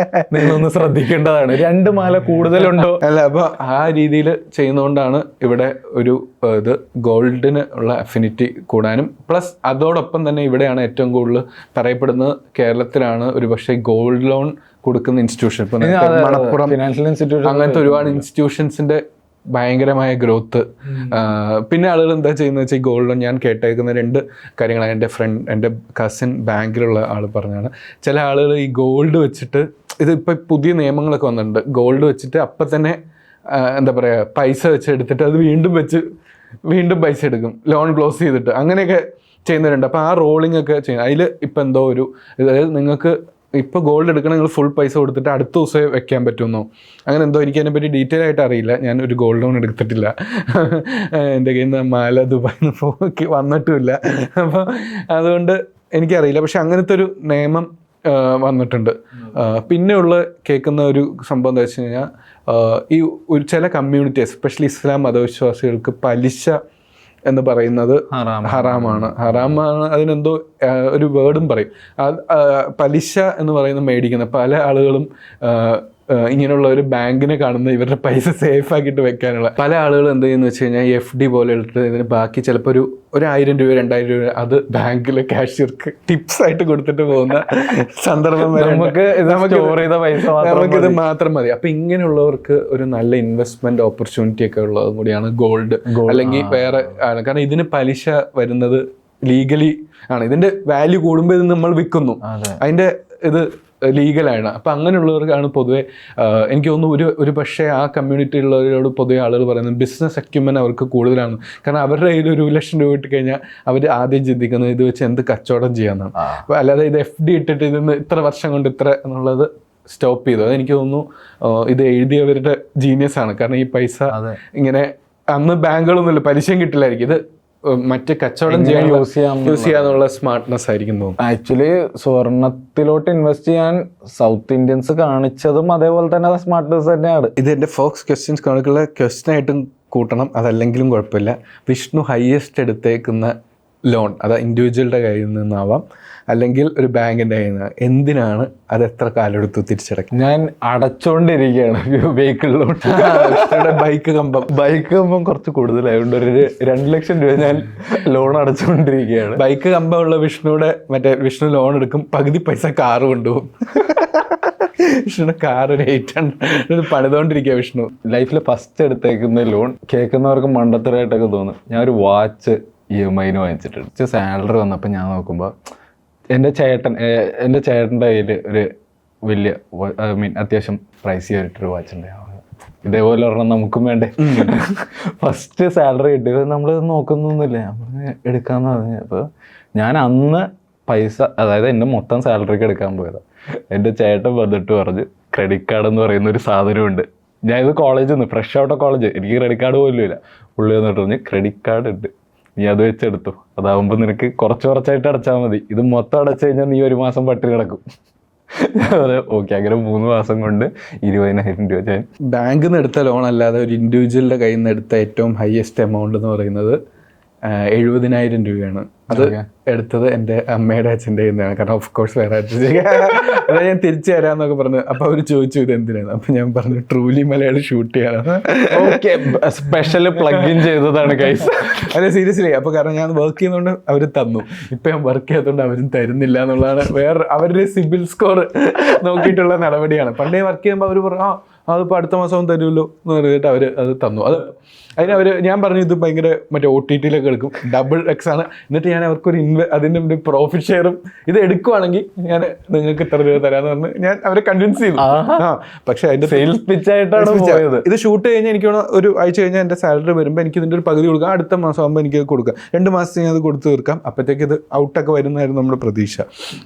നിങ്ങളൊന്ന് ശ്രദ്ധിക്കേണ്ടതാണ്, 2 മാല കൂടുതലുണ്ടോ അല്ല. അപ്പോൾ ആ രീതിയിൽ ചെയ്യുന്നതുകൊണ്ടാണ് ഇവിടെ ഒരു ഇത് ഗോൾഡിന് ഉള്ള അഫിനിറ്റി കൂടാനും, പ്ലസ് അതോടൊപ്പം തന്നെ ഇവിടെയാണ് ഏറ്റവും കൂടുതൽ പറയപ്പെടുന്നത്, കേരളത്തിലാണ് ഒരു പക്ഷേ ഗോൾഡ് ലോൺ കൊടുക്കുന്ന ഇൻസ്റ്റിറ്റ്യൂഷൻ. ഇപ്പം മണപ്പുറം ഫിനാൻഷ്യൽ ഇൻസ്റ്റിറ്റ്യൂഷൻ, അങ്ങനത്തെ ഒരുപാട് ഇൻസ്റ്റിറ്റ്യൂഷൻസിന്റെ ഭയങ്കരമായ ഗ്രോത്ത്. പിന്നെ ആളുകൾ എന്താ ചെയ്യുന്നത് വെച്ചാൽ ഈ ഗോൾഡ് ലോൺ, ഞാൻ കേട്ടേക്കുന്ന 2 കാര്യങ്ങളാണ്. എൻ്റെ കസിൻ ബാങ്കിലുള്ള ആൾ പറഞ്ഞാണ്, ചില ആളുകൾ ഈ ഗോൾഡ് വെച്ചിട്ട്, ഇത് ഇപ്പം പുതിയ നിയമങ്ങളൊക്കെ വന്നിട്ടുണ്ട്, ഗോൾഡ് വെച്ചിട്ട് അപ്പം തന്നെ എന്താ പറയുക പൈസ വെച്ച് എടുത്തിട്ട് അത് വീണ്ടും പൈസ എടുക്കും, ലോൺ ക്ലോസ് ചെയ്തിട്ട്, അങ്ങനെയൊക്കെ ചെയ്യുന്നവരുണ്ട്. അപ്പോൾ ആ റോളിംഗ് ഒക്കെ ചെയ്യുന്നത് അതിൽ ഇപ്പം എന്തോ ഒരു, അതായത് നിങ്ങൾക്ക് ഇപ്പോൾ ഗോൾഡ് എടുക്കണം, നിങ്ങൾ ഫുൾ പൈസ കൊടുത്തിട്ട് അടുത്ത ദിവസമേ വെക്കാൻ പറ്റുമെന്നോ അങ്ങനെ എന്തോ. എനിക്ക് അതിനെപ്പറ്റി ഡീറ്റെയിൽ ആയിട്ട് അറിയില്ല, ഞാൻ ഒരു ഗോൾഡ് ലോൺ എടുത്തിട്ടില്ല. എൻ്റെ കയ്യിൽ നിന്ന് മാല ദുബായിൽ നിന്ന് വന്നിട്ടുമില്ല. അപ്പോൾ അതുകൊണ്ട് എനിക്കറിയില്ല. പക്ഷെ അങ്ങനത്തെ ഒരു നിയമം വന്നിട്ടുണ്ട്. പിന്നെയുള്ള കേൾക്കുന്ന ഒരു സംഭവം എന്താ വെച്ച് കഴിഞ്ഞാൽ, ഈ ഒരു ചില കമ്മ്യൂണിറ്റി എസ്പെഷ്യലി ഇസ്ലാം മതവിശ്വാസികൾക്ക് പലിശ എന്ന് പറയുന്നത് ഹറാമാണ്. അതിനെന്തോ ഒരു വേർഡും പറയും. പലിശ എന്ന് പറയുന്നത് മേടിക്കുന്ന പല ആളുകളും ഇങ്ങനെയുള്ള ഒരു ബാങ്കിനെ കാണുന്ന ഇവരുടെ പൈസ സേഫ് ആക്കിയിട്ട് വെക്കാനുള്ള പല ആളുകളും എന്ത് ചെയ്യുന്ന വെച്ച് കഴിഞ്ഞാൽ FD പോലെ എടുത്തിട്ട് ഇതിന് ബാക്കി ചിലപ്പോൾ ഒരു 1,000 രൂപ 2,000 രൂപ അത് ബാങ്കിലെ കാഷ്യർക്ക് ടിപ്സ് ആയിട്ട് കൊടുത്തിട്ട് പോകുന്ന സന്ദർഭം വരെ. നമുക്കിത് മാത്രം മതി. അപ്പൊ ഇങ്ങനെയുള്ളവർക്ക് ഒരു നല്ല ഇൻവെസ്റ്റ്മെന്റ് ഓപ്പർച്യൂണിറ്റി ഒക്കെ ഉള്ളതും കൂടിയാണ് ഗോൾഡ്. അല്ലെങ്കിൽ വേറെ ആണ്, കാരണം ഇതിന് പലിശ വരുന്നത് ലീഗലി ആണ്. ഇതിന്റെ വാല്യൂ കൂടുമ്പോൾ ഇത് നമ്മൾ വിൽക്കുന്നു, അതിന്റെ ഇത് ലീഗലാണ്. അപ്പം അങ്ങനെയുള്ളവർക്കാണ് പൊതുവെ എനിക്ക് തോന്നുന്നു ഒരു പക്ഷേ ആ കമ്മ്യൂണിറ്റി ഉള്ളവരോട് പൊതുവെ ആളുകൾ പറയുന്നത് ബിസിനസ് അക്യുമെൻ അവർക്ക് കൂടുതലാണ്. കാരണം അവരുടെ കയ്യിൽ 1,00,000 രൂപ ഇട്ട് കഴിഞ്ഞാൽ അവർ ആദ്യം ചിന്തിക്കുന്നത് ഇത് വെച്ച് എന്ത് കച്ചവടം ചെയ്യാമെന്നാണ്. അപ്പോൾ അല്ലാതെ ഇത് FD ഇട്ടിട്ട് ഇതിന്ന് ഇത്ര വർഷം കൊണ്ട് ഇത്ര എന്നുള്ളത് സ്റ്റോപ്പ് ചെയ്തു. അതെനിക്ക് തോന്നുന്നു ഇത് എഴുതിയവരുടെ ജീനിയസ് ആണ്. കാരണം ഈ പൈസ ഇങ്ങനെ അന്ന് ബാങ്കുകളൊന്നുമില്ല, പലിശയും കിട്ടില്ലായിരിക്കും. ഇത് മറ്റ് കച്ചവടം ചെയ്യാൻ യൂസ് ചെയ്യാന്നുള്ള സ്മാർട്ട്നെസ് ആയിരിക്കും തോന്നുന്നു. ആക്ച്വലി സ്വർണത്തിലോട്ട് ഇൻവെസ്റ്റ് ചെയ്യാൻ സൗത്ത് ഇന്ത്യൻസ് കാണിച്ചതും അതേപോലെ തന്നെ സ്മാർട്ട്നെസ് തന്നെയാണ്. ഇത് എൻ്റെ ഫോക്സ് ക്വസ്റ്റ്യൻസ് കണക്കുള്ള ക്വസ്റ്റ്യൻ ആയിട്ടും കൂട്ടണം, അതല്ലെങ്കിലും കുഴപ്പമില്ല. വിഷ്ണു ഹയസ്റ്റ് എടുത്തേക്കുന്ന ലോൺ അത് ഇൻഡിവിജ്വലിൻ്റെ കയ്യിൽ നിന്നാവാം, അല്ലെങ്കിൽ ഒരു ബാങ്കിൻ്റെ കയ്യിൽ നിന്ന്, എന്തിനാണ് അത് എത്ര കാലം എടുത്തു തിരിച്ചടക്കും? ഞാൻ അടച്ചോണ്ടിരിക്കുകയാണ് വെഹിക്കിൾ ലോൺ. ബൈക്ക് കമ്പം കുറച്ച് കൂടുതലായതുകൊണ്ട് ഒരു 2 ലക്ഷം രൂപ ഞാൻ ലോൺ അടച്ചുകൊണ്ടിരിക്കുകയാണ്. ബൈക്ക് കമ്പമുള്ള വിഷ്ണു ലോൺ എടുക്കും, പകുതി പൈസ കാറ് കൊണ്ടുപോകും. വിഷ്ണുവിന്റെ കാർ ഒരു 800 പണിതുകൊണ്ടിരിക്കുക വിഷ്ണു. ലൈഫിൽ ഫസ്റ്റ് എടുത്തേക്കുന്ന ലോൺ കേൾക്കുന്നവർക്ക് മണ്ടത്തരമായിട്ടൊക്കെ തോന്നും. ഞാൻ ഒരു വാച്ച് EMI വാങ്ങിച്ചിട്ടുണ്ട്. സാലറി വന്നപ്പോൾ ഞാൻ നോക്കുമ്പോൾ എൻ്റെ ചേട്ടൻ്റെ കയ്യിൽ ഒരു വലിയ അത്യാവശ്യം പ്രൈസി ആയിട്ടൊരു വാച്ച് ഉണ്ട്. ഇതേപോലെ ഒരെണ്ണം നമുക്കും വേണ്ടേ. ഫസ്റ്റ് സാലറി കിട്ടി നമ്മൾ നോക്കുന്നൊന്നുമില്ല, ഞാൻ പറഞ്ഞ് എടുക്കാമെന്ന് പറഞ്ഞു. അപ്പോൾ ഞാൻ അന്ന് പൈസ, അതായത് എൻ്റെ മൊത്തം സാലറിക്ക് എടുക്കാൻ പോയതാണ്. എൻ്റെ ചേട്ടൻ വന്നിട്ട് പറഞ്ഞു ക്രെഡിറ്റ് കാർഡ് എന്ന് പറയുന്ന ഒരു സാധനമുണ്ട്. ഞാൻ ഇത് കോളേജിൽ നിന്ന് ഫ്രഷ് ഔട്ട് ഓഫ് കോളേജ്, എനിക്ക് ക്രെഡിറ്റ് കാർഡ് പോലും ഇല്ല. പുള്ളി വന്നിട്ട് പറഞ്ഞു ക്രെഡിറ്റ് കാർഡ് ഉണ്ട്, നീ അത് വെച്ചെടുത്തു, അതാവുമ്പോൾ നിനക്ക് കുറച്ചായിട്ട് അടച്ചാൽ മതി, ഇത് മൊത്തം അടച്ചു കഴിഞ്ഞാൽ നീ 1 മാസം പട്ടിണി കിടക്കും. അതെ, ഓക്കെ. അങ്ങനെ 3 മാസം കൊണ്ട് 20,000 രൂപ ഞാൻ ബാങ്കിൽ നിന്ന് എടുത്ത ലോൺ അല്ലാതെ ഒരു ഇൻഡിവിജ്വലിൻ്റെ കയ്യിൽ നിന്ന് എടുത്ത ഏറ്റവും ഹയസ്റ്റ് എമൗണ്ട് എന്ന് പറയുന്നത് 70,000 രൂപയാണ്. അത് എടുത്തത് എൻ്റെ അമ്മയുടെ അച്ഛൻ്റെ കയ്യിൽ നിന്നാണ്. കാരണം ഓഫ് കോഴ്സ് വേറെ അതായത് ഞാൻ തിരിച്ചു തരാമെന്നൊക്കെ പറഞ്ഞു. അപ്പോൾ അവർ ചോദിച്ചു ഇത് എന്തിനാണ്. അപ്പം ഞാൻ പറഞ്ഞു ട്രൂലി മലയാളം ഷൂട്ട് ചെയ്യാനാണ്. ഓക്കെ, സ്പെഷ്യൽ പ്ലഗ് ഇൻ ചെയ്തതാണ് ഗൈസ്. അതെ, സീരിയസ്ലി. അപ്പോൾ കാരണം ഞാൻ വർക്ക് ചെയ്യുന്നതുകൊണ്ട് അവർ തന്നു, ഇപ്പം ഞാൻ വർക്ക് ചെയ്യാത്തതുകൊണ്ട് അവരും തരുന്നില്ല എന്നുള്ളതാണ് വേറെ അവരുടെ സിബിൽ സ്കോർ നോക്കിയിട്ടുള്ള നടപടിയാണ്. പണ്ടേ വർക്ക് ചെയ്യുമ്പോൾ അവർ പറഞ്ഞു അതിപ്പോൾ അടുത്ത മാസം തരുമല്ലോ എന്ന് പറഞ്ഞിട്ട് അവർ അത് തന്നു. അതിന് ഞാൻ പറഞ്ഞു ഇത് ഭയങ്കര മറ്റേ OTT-യിലൊക്കെ എടുക്കും, $X ആണ്. എന്നിട്ട് ഞാൻ അവർക്കൊരു അതിൻ്റെ ഒരു പ്രോഫിറ്റ് ഷെയറും ഇത് എടുക്കുവാണെങ്കിൽ ഞാൻ നിങ്ങൾക്ക് ഇത്ര രൂപ തരാമെന്ന് പറഞ്ഞ് ഞാൻ അവരെ കൺവിൻസ് ചെയ്തു. പക്ഷെ അതിൻ്റെ സെയിൽസ് പിച്ച് ആയിട്ടാണ് പോയത്. ഇത് ഷൂട്ട് കഴിഞ്ഞാൽ എനിക്ക് ഒരു ആഴ്ച കഴിഞ്ഞാൽ എൻ്റെ സാലറി വരുമ്പോൾ എനിക്ക് ഇതിൻ്റെ ഒരു പകുതി കൊടുക്കാം, അടുത്ത മാസം ആകുമ്പോൾ എനിക്ക് കൊടുക്കാം, 2 മാസത്തിന് ഞാൻ അത് കൊടുത്തു തീർക്കാം. അപ്പോഴത്തേക്ക് ഇത് ഔട്ടൊക്കെ വരുന്നതായിരുന്നു നമ്മുടെ പ്രതീക്ഷ.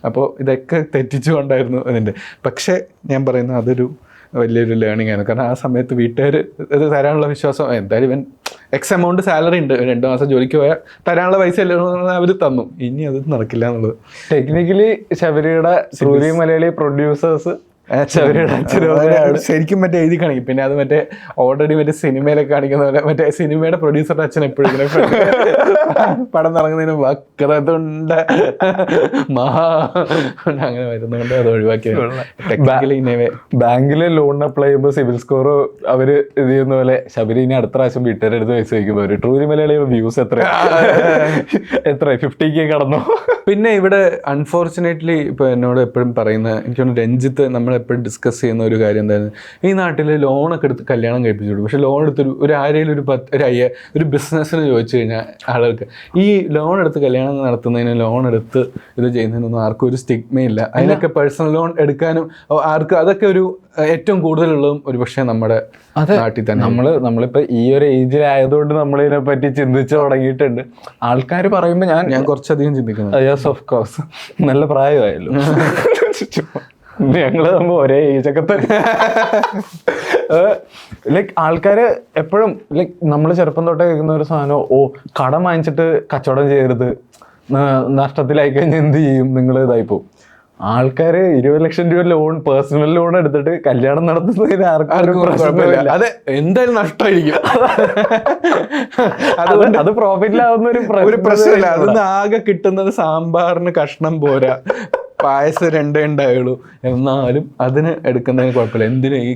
അപ്പോൾ ഇതൊക്കെ തെറ്റിച്ചുകൊണ്ടായിരുന്നു അതിൻ്റെ. പക്ഷേ ഞാൻ പറയുന്നത് അതൊരു വലിയൊരു ലേണിംഗ് ആണ്. കാരണം ആ സമയത്ത് വീട്ടുകാർ ഇത് തരാനുള്ള വിശ്വാസം, എന്തായാലും ഇവൻ X എമൗണ്ട് സാലറി ഉണ്ട്, 2 മാസം ജോലിക്ക് പോയാൽ തരാനുള്ള പൈസ അവർ തന്നു, ഇനി അത് നടക്കില്ല എന്നുള്ളത്. ടെക്നിക്കലി ശബരിയുടെ ട്രൂലി മലയാളി പ്രൊഡ്യൂസേഴ്സ് ശരിക്കും മറ്റേ എഴുതി കാണിക്കും. പിന്നെ അത് മറ്റേ ഓൾറെഡി മറ്റേ സിനിമയിലൊക്കെ കാണിക്കുന്ന പോലെ മറ്റേ സിനിമയുടെ പ്രൊഡ്യൂസറുടെ അച്ഛൻ എപ്പോഴും ഇങ്ങനെ പടം തുടങ്ങുന്നതിന് വക്രതുണ്ട അങ്ങനെ വരുന്നതുകൊണ്ട് അത് ഒഴിവാക്കി. ബാങ്കില് ലോൺ അപ്ലൈ ചെയ്യുമ്പോൾ സിവിൽ സ്കോർ അവര് ഇത് ചെയ്യുന്ന പോലെ ശബരി ഇനി അടുത്ത പ്രാവശ്യം വീട്ടുകാരുടെ അടുത്ത് പൈസ വയ്ക്കുമ്പോൾ ഒരു ട്രൂലി മലയാളി വ്യൂസ് എത്ര 50K കടന്നു. പിന്നെ ഇവിടെ അൺഫോർച്ചുനേറ്റ്ലി ഇപ്പോൾ എന്നോട് എപ്പോഴും പറയുന്ന എനിക്ക് തോന്നുന്നു രഞ്ജിത്ത് നമ്മളെപ്പോഴും ഡിസ്കസ് ചെയ്യുന്ന ഒരു കാര്യം എന്തായിരുന്നു, ഈ നാട്ടിൽ ലോണൊക്കെ എടുത്ത് കല്യാണം കഴിപ്പിച്ചു കൊടുക്കും. പക്ഷേ ലോൺ എടുത്തൊരു ആരെങ്കിലും ഒരു ബിസിനസ്സിന് ചോദിച്ചു കഴിഞ്ഞാൽ ആളുകൾക്ക് ഈ ലോൺ എടുത്ത് കല്യാണം നടത്തുന്നതിന് ലോൺ എടുത്ത് ഇത് ചെയ്യുന്നതിനൊന്നും ആർക്കും ഒരു സ്റ്റിഗ്മയില്ല. അതിനൊക്കെ പേഴ്സണൽ ലോൺ എടുക്കാനും ആർക്കും അതൊക്കെ ഒരു ഏറ്റവും കൂടുതലുള്ളതും ഒരു പക്ഷേ നമ്മുടെ നാട്ടിൽ തന്നെ. നമ്മളിപ്പോൾ ഈ ഒരു ഏജിലായതുകൊണ്ട് നമ്മളിതിനെ പറ്റി ചിന്തിച്ചു തുടങ്ങിയിട്ടുണ്ട്. ആൾക്കാർ പറയുമ്പോൾ ഞാൻ കുറച്ചധികം ചിന്തിക്കുന്നു. യെസ് ഓഫ് കോഴ്സ്, നല്ല പ്രായമായല്ലോ, ഞങ്ങള് തമ്മിൽ ഒരേ ഏജൊക്കെ തന്നെ. ലൈക്ക് ആൾക്കാര് എപ്പോഴും ലൈക്ക് നമ്മൾ ചെറുപ്പം തൊട്ടേ കേൾക്കുന്ന ഒരു സാധനം, കടം വാങ്ങിച്ചിട്ട് കച്ചവടം ചെയ്യരുത്, നഷ്ടത്തിലായി കഴിഞ്ഞാൽ എന്ത് ചെയ്യും, നിങ്ങൾ ഇതായിപ്പോ. ആൾക്കാര് 20 ലക്ഷം രൂപ ലോൺ, പേഴ്സണൽ ലോൺ എടുത്തിട്ട് കല്യാണം നടത്തുന്നതിന് ആർക്കും പ്രശ്നമില്ല. അത് എന്തായാലും നഷ്ടമായിരിക്കും, അത് പ്രോഫിറ്റിലാവുന്ന ഒരു പ്രശ്നമില്ല. അതൊന്ന് ആകെ കിട്ടുന്നത് സാമ്പാറിന് കഷ്ണം പോരാ, പായസം 2 ഉണ്ടായുള്ളൂ, എന്നാലും അതിന് എടുക്കുന്നതിന് കുഴപ്പമില്ല. എന്തിനും ഈ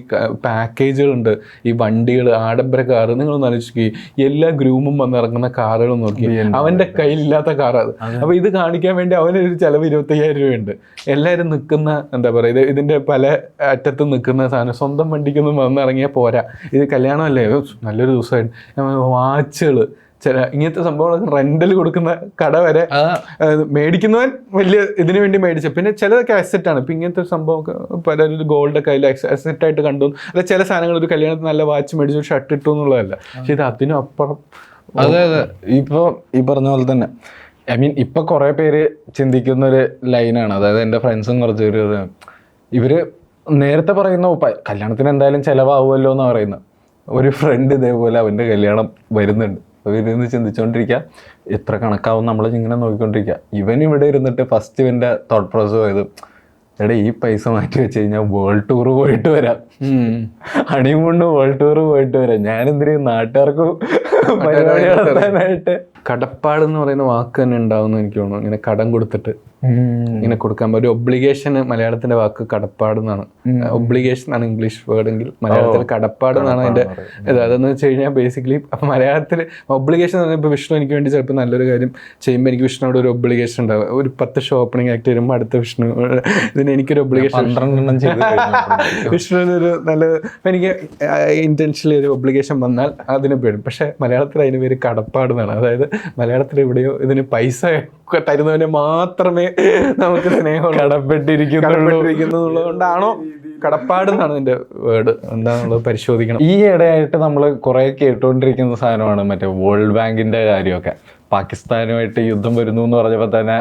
പാക്കേജുകളുണ്ട്, ഈ വണ്ടികൾ, ആഡംബര കാറ്, നിങ്ങളൊന്ന് ആലോചിക്കുക, എല്ലാ ഗ്രൂമും വന്നിറങ്ങുന്ന കാറുകളും നോക്കി അവൻ്റെ കയ്യിലില്ലാത്ത കാറാണ്. അപ്പോൾ ഇത് കാണിക്കാൻ വേണ്ടി അവനൊരു ചിലവ് 25,000 രൂപയുണ്ട്. എല്ലാവരും നിൽക്കുന്ന എന്താ പറയുക, ഇതിൻ്റെ പല അറ്റത്തും നിൽക്കുന്ന സാധനം സ്വന്തം വണ്ടിക്കൊന്നും വന്നിറങ്ങിയാൽ പോരാ. ഇത് കല്യാണമല്ലേ, നല്ലൊരു ദിവസമായിട്ട് വാച്ചുകൾ, ഇങ്ങനത്തെ സംഭവങ്ങളൊക്കെ റെന്റൽ കൊടുക്കുന്ന കട വരെ മേടിക്കുന്നവൻ വലിയ ഇതിനു വേണ്ടി മേടിച്ച. പിന്നെ ചിലതൊക്കെ അസെറ്റാണ്. ഇപ്പം ഇങ്ങനത്തെ ഒരു സംഭവം പലരും ഗോൾഡൊക്കെ അതിൽ അസെറ്റായിട്ട് കണ്ടു. അല്ല, ചില സാധനങ്ങൾ ഒരു കല്യാണത്തിന് നല്ല വാച്ച് മേടിച്ചു, ഷർട്ട് ഇട്ടു എന്നുള്ളതല്ല. പക്ഷെ ഇത് അതിനും അപ്പുറം. അതെ, ഇപ്പോൾ ഈ പറഞ്ഞ പോലെ തന്നെ ഇപ്പം കുറേ പേര് ചിന്തിക്കുന്ന ഒരു ലൈനാണ്. അതായത് എൻ്റെ ഫ്രണ്ട്സും കുറച്ച് പേര് ഇവര് നേരത്തെ പറയുന്ന കല്യാണത്തിന് എന്തായാലും ചിലവാകുമല്ലോ എന്നാണ് പറയുന്നത്. ഒരു ഫ്രണ്ട് ഇതേപോലെ അവൻ്റെ കല്യാണം വരുന്നുണ്ട്. ഇവരിന്ന് ചിന്തിച്ചുകൊണ്ടിരിക്കുക എത്ര കണക്കാവും, നമ്മളിങ്ങനെ നോക്കിക്കൊണ്ടിരിക്കുക. ഇവൻ ഇവിടെ ഇരുന്നിട്ട് ഫസ്റ്റ് ഇവൻ്റെ തോട്ട് പ്രോസസ് പോയത്, എടാ ഈ പൈസ മാറ്റി വെച്ച് കഴിഞ്ഞാൽ വേൾഡ് ടൂർ പോയിട്ട് വരാം, ഹണിമൂണ് വേൾഡ് ടൂർ പോയിട്ട് വരാം, ഞാനെന്തിനും നാട്ടുകാർക്ക് പരിപാടി നടത്താനായിട്ട്. കടപ്പാട് എന്ന് പറയുന്ന വാക്ക് തന്നെ ഉണ്ടാവുന്ന എനിക്ക് തോന്നുന്നു. ഇങ്ങനെ കടം കൊടുത്തിട്ട് ഇങ്ങനെ കൊടുക്കാൻ ഒരു ഒബ്ലിഗേഷൻ. മലയാളത്തിന്റെ വാക്ക് കടപ്പാട് എന്നാണ്. ഒബ്ലിഗേഷൻ ആണ് ഇംഗ്ലീഷ് വേർഡ് എങ്കിൽ മലയാളത്തിൽ കടപ്പാട് എന്നാണ് അതിന്റെ ഇത്. അതെന്ന് വെച്ച് കഴിഞ്ഞാൽ ബേസിക്കലി അപ്പം മലയാളത്തിൽ ഒബ്ലിഗേഷൻ എന്ന് പറഞ്ഞാൽ ഇപ്പോൾ വിഷ്ണു എനിക്ക് വേണ്ടി ചിലപ്പോൾ നല്ലൊരു കാര്യം ചെയ്യുമ്പോൾ എനിക്ക് വിഷ്ണുവിടെ ഒരു ഒബ്ലിഗേഷൻ ഉണ്ടാവും. ഒരു 10 ഷോ ഓപ്പണിംഗ് ആക്ട് വരുമ്പോൾ അടുത്ത വിഷ്ണു ഇതിന് എനിക്കൊരു ഒബ്ലിഗേഷൻ, 12 വിഷ്ണുവിനൊരു നല്ല എനിക്ക് ഇന്റൻഷനലി ഒരു ഒബ്ലിഗേഷൻ വന്നാൽ അതിന് പേരും. പക്ഷെ മലയാളത്തിൽ അതിന് പേര് കടപ്പാട് എന്നാണ്. അതായത് മലയാളത്തിൽ എവിടെയോ ഇതിന് പൈസ തരുന്നവനെ മാത്രമേ നമുക്ക് സ്നേഹം കടപ്പെട്ടിരിക്കുന്നുള്ളത് കൊണ്ടാണോ കടപ്പാടെന്നാണ് എൻ്റെ വേർഡ് എന്താണെന്നുള്ളത് പരിശോധിക്കണം. ഈ ഇടയായിട്ട് നമ്മൾ കുറെ കേട്ടുകൊണ്ടിരിക്കുന്ന സാധനമാണ് മറ്റേ വേൾഡ് ബാങ്കിന്റെ കാര്യമൊക്കെ. പാകിസ്ഥാനുമായിട്ട് യുദ്ധം വരുന്നു എന്ന് പറഞ്ഞപ്പോൾ തന്നെ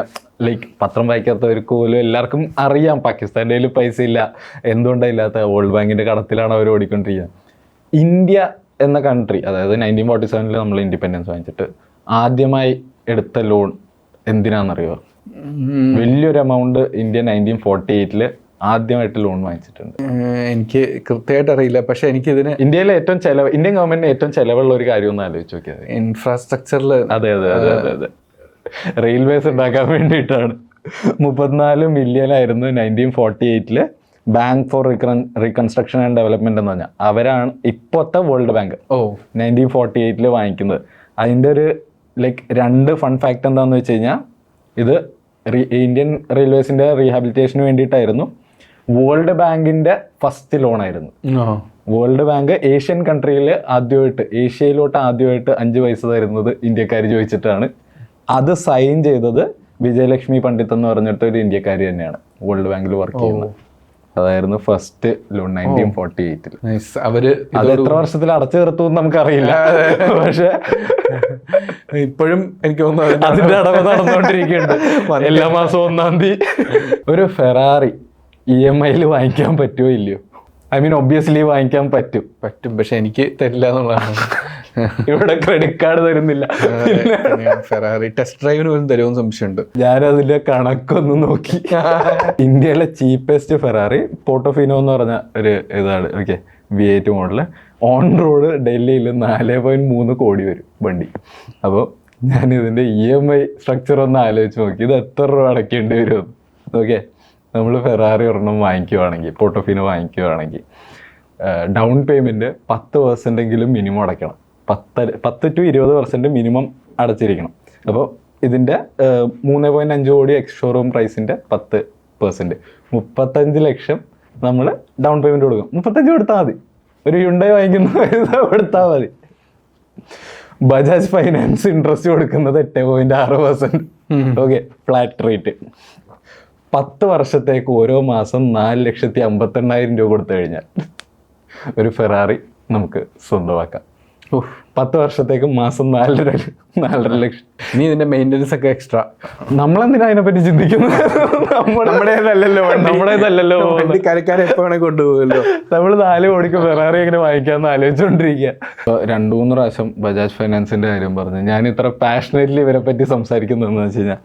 പത്രം വായിക്കാത്തവർക്ക് പോലും എല്ലാവർക്കും അറിയാം പാകിസ്ഥാൻ്റെ കയ്യിൽ പൈസ ഇല്ല, എന്തുകൊണ്ടാണ് ഇല്ലാത്ത, വേൾഡ് ബാങ്കിന്റെ കടത്തിലാണ് അവർ ഓടിക്കൊണ്ടിരിക്കുക. ഇന്ത്യ എന്ന കൺട്രി, അതായത് 1947 നമ്മൾ ഇൻഡിപെൻഡൻസ് വാങ്ങിച്ചിട്ട് ആദ്യമായി എടുത്ത ലോൺ എന്തിനാണെന്നറിയോ? വലിയൊരു എമൗണ്ട് ഇന്ത്യ 1948 ആദ്യമായിട്ട് ലോൺ വാങ്ങിച്ചിട്ടുണ്ട്. എനിക്ക് കൃത്യമായിട്ട് അറിയില്ല, പക്ഷെ എനിക്കിതിന് ഇന്ത്യയിലെ ഏറ്റവും ഇന്ത്യൻ ഗവൺമെന്റിന് ഏറ്റവും ചെലവുള്ള ഒരു കാര്യം ഒന്ന് ആലോചിച്ച് നോക്കിയത്. ഇൻഫ്രാസ്ട്രക്ചറിൽ അതെ റെയിൽവേസ് ഉണ്ടാക്കാൻ വേണ്ടിയിട്ടാണ്. 34 മില്യൺ ആയിരുന്നു 1948 bank for reconstruction and development എന്ന് പറഞ്ഞാൽ. അവരാണ് ഇപ്പോഴത്തെ വേൾഡ് ബാങ്ക് 1948 വാങ്ങിക്കുന്നത്. അതിൻ്റെ ഒരു രണ്ട് ഫൺ ഫാക്ട് എന്താണെന്ന് വെച്ച് കഴിഞ്ഞാൽ, ഇത് ഇന്ത്യൻ റെയിൽവേസിന്റെ റീഹാബിലിറ്റേഷന് വേണ്ടിയിട്ടായിരുന്നു. വേൾഡ് ബാങ്കിന്റെ ഫസ്റ്റ് ലോൺ ആയിരുന്നു. വേൾഡ് ബാങ്ക് ഏഷ്യൻ കൺട്രിയിൽ ഏഷ്യയിലോട്ട് ആദ്യമായിട്ട് 5 പൈസ തരുന്നത് ഇന്ത്യക്കാർ ചോദിച്ചിട്ടാണ്. അത് സൈൻ ചെയ്തത് വിജയലക്ഷ്മി പണ്ഡിറ്റ് എന്ന് പറഞ്ഞിട്ട് ഒരു ഇന്ത്യക്കാരി തന്നെയാണ്, വേൾഡ് ബാങ്കിൽ വർക്ക് ചെയ്യുന്നത്. അതായിരുന്നു ഫസ്റ്റ് ലോൺ 1948. അവര് അത് എത്ര വർഷത്തിൽ അടച്ചു തീർത്തു എന്ന് നമുക്കറിയില്ല, പക്ഷെ ഇപ്പോഴും എനിക്ക് തോന്നുന്നു അതിന്റെ അടവ് നടന്നുകൊണ്ടിരിക്കുന്നുണ്ട്. എല്ലാ മാസവും 1-ാം തീയതി. ഒരു ഫെറാറി EMI വാങ്ങിക്കാൻ പറ്റുമോ ഇല്ലയോ? ഒബ്വിയസ്ലി വാങ്ങിക്കാൻ പറ്റും, പക്ഷെ എനിക്ക് തരില്ല എന്നുള്ളതാണ്. ഇവിടെ ക്രെഡിറ്റ് കാർഡ് തരുന്നില്ല. ഫെറാറി ടെസ്റ്റ് ഡ്രൈവിന് പോലും തരുമെന്ന് സംശയമുണ്ട്. ഞാനതിന്റെ കണക്കൊന്ന് നോക്കി. ഇന്ത്യയിലെ ചീപ്പസ്റ്റ് ഫെറാറി പോർട്ടോഫിനോ എന്ന് പറഞ്ഞ ഒരു ഇതാണ്. Okay, V8 model. On road ഡൽഹിയിൽ 4.3 കോടി വരും വണ്ടി. അപ്പോൾ ഞാൻ ഇതിന്റെ EMI സ്ട്രക്ചർ ഒന്ന് ആലോചിച്ച് നോക്കി, ഇത് എത്ര രൂപ അടയ്ക്കേണ്ടി വരും. ഓക്കെ, നമ്മൾ ഫെറാറി ഒരെണ്ണം വാങ്ങിക്കുവാണെങ്കിൽ, പോർട്ടോഫിനോ വാങ്ങിക്കുവാണെങ്കിൽ ഡൗൺ പേയ്മെന്റ് 10% മിനിമം അടയ്ക്കണം. 10 to 20% മിനിമം അടച്ചിരിക്കണം. അപ്പോൾ ഇതിൻ്റെ 3.5 കോടി എക്സ് ഷോറൂം പ്രൈസിൻ്റെ 10%, 35 ലക്ഷം നമ്മൾ ഡൗൺ പേയ്മെന്റ് കൊടുക്കും. 35 കൊടുത്താൽ മതി. ഒരു ഹ്യുണ്ടായി വാങ്ങിക്കുന്ന പൈസ കൊടുത്താൽ മതി. ബജാജ് ഫൈനാൻസ് ഇൻട്രസ്റ്റ് കൊടുക്കുന്നത് 8.6%. Okay, flat rate. 10 വർഷത്തേക്ക് ഓരോ മാസം 4,58,000 രൂപ കൊടുത്തു കഴിഞ്ഞാൽ ഒരു ഫെറാറി നമുക്ക് സ്വന്തമാക്കാം. 10 വർഷത്തേക്ക് മാസം 4.5 ലക്ഷം. ഇനി ഇതിന്റെ മെയിൻ്റെനൻസ് ഒക്കെ എക്സ്ട്രാ. നമ്മളെന്തിനാ അതിനെപ്പറ്റി ചിന്തിക്കുന്നത്? നമ്മുടേതല്ലല്ലോ. കരക്കാരെ എപ്പോ വേണേ കൊണ്ടുപോകുമല്ലോ. നമ്മൾ 4 കോടിക്ക് ഫെറാറി എങ്ങനെ വാങ്ങിക്കാന്ന് ആലോചിച്ചുകൊണ്ടിരിക്കുക. 2-3 പ്രാവശ്യം ബജാജ് ഫൈനാൻസിന്റെ കാര്യം പറഞ്ഞു. ഞാൻ ഇത്ര പാഷനേറ്റ്ലി ഇവരെ പറ്റി സംസാരിക്കുന്നതെന്ന് വെച്ച് കഴിഞ്ഞാൽ,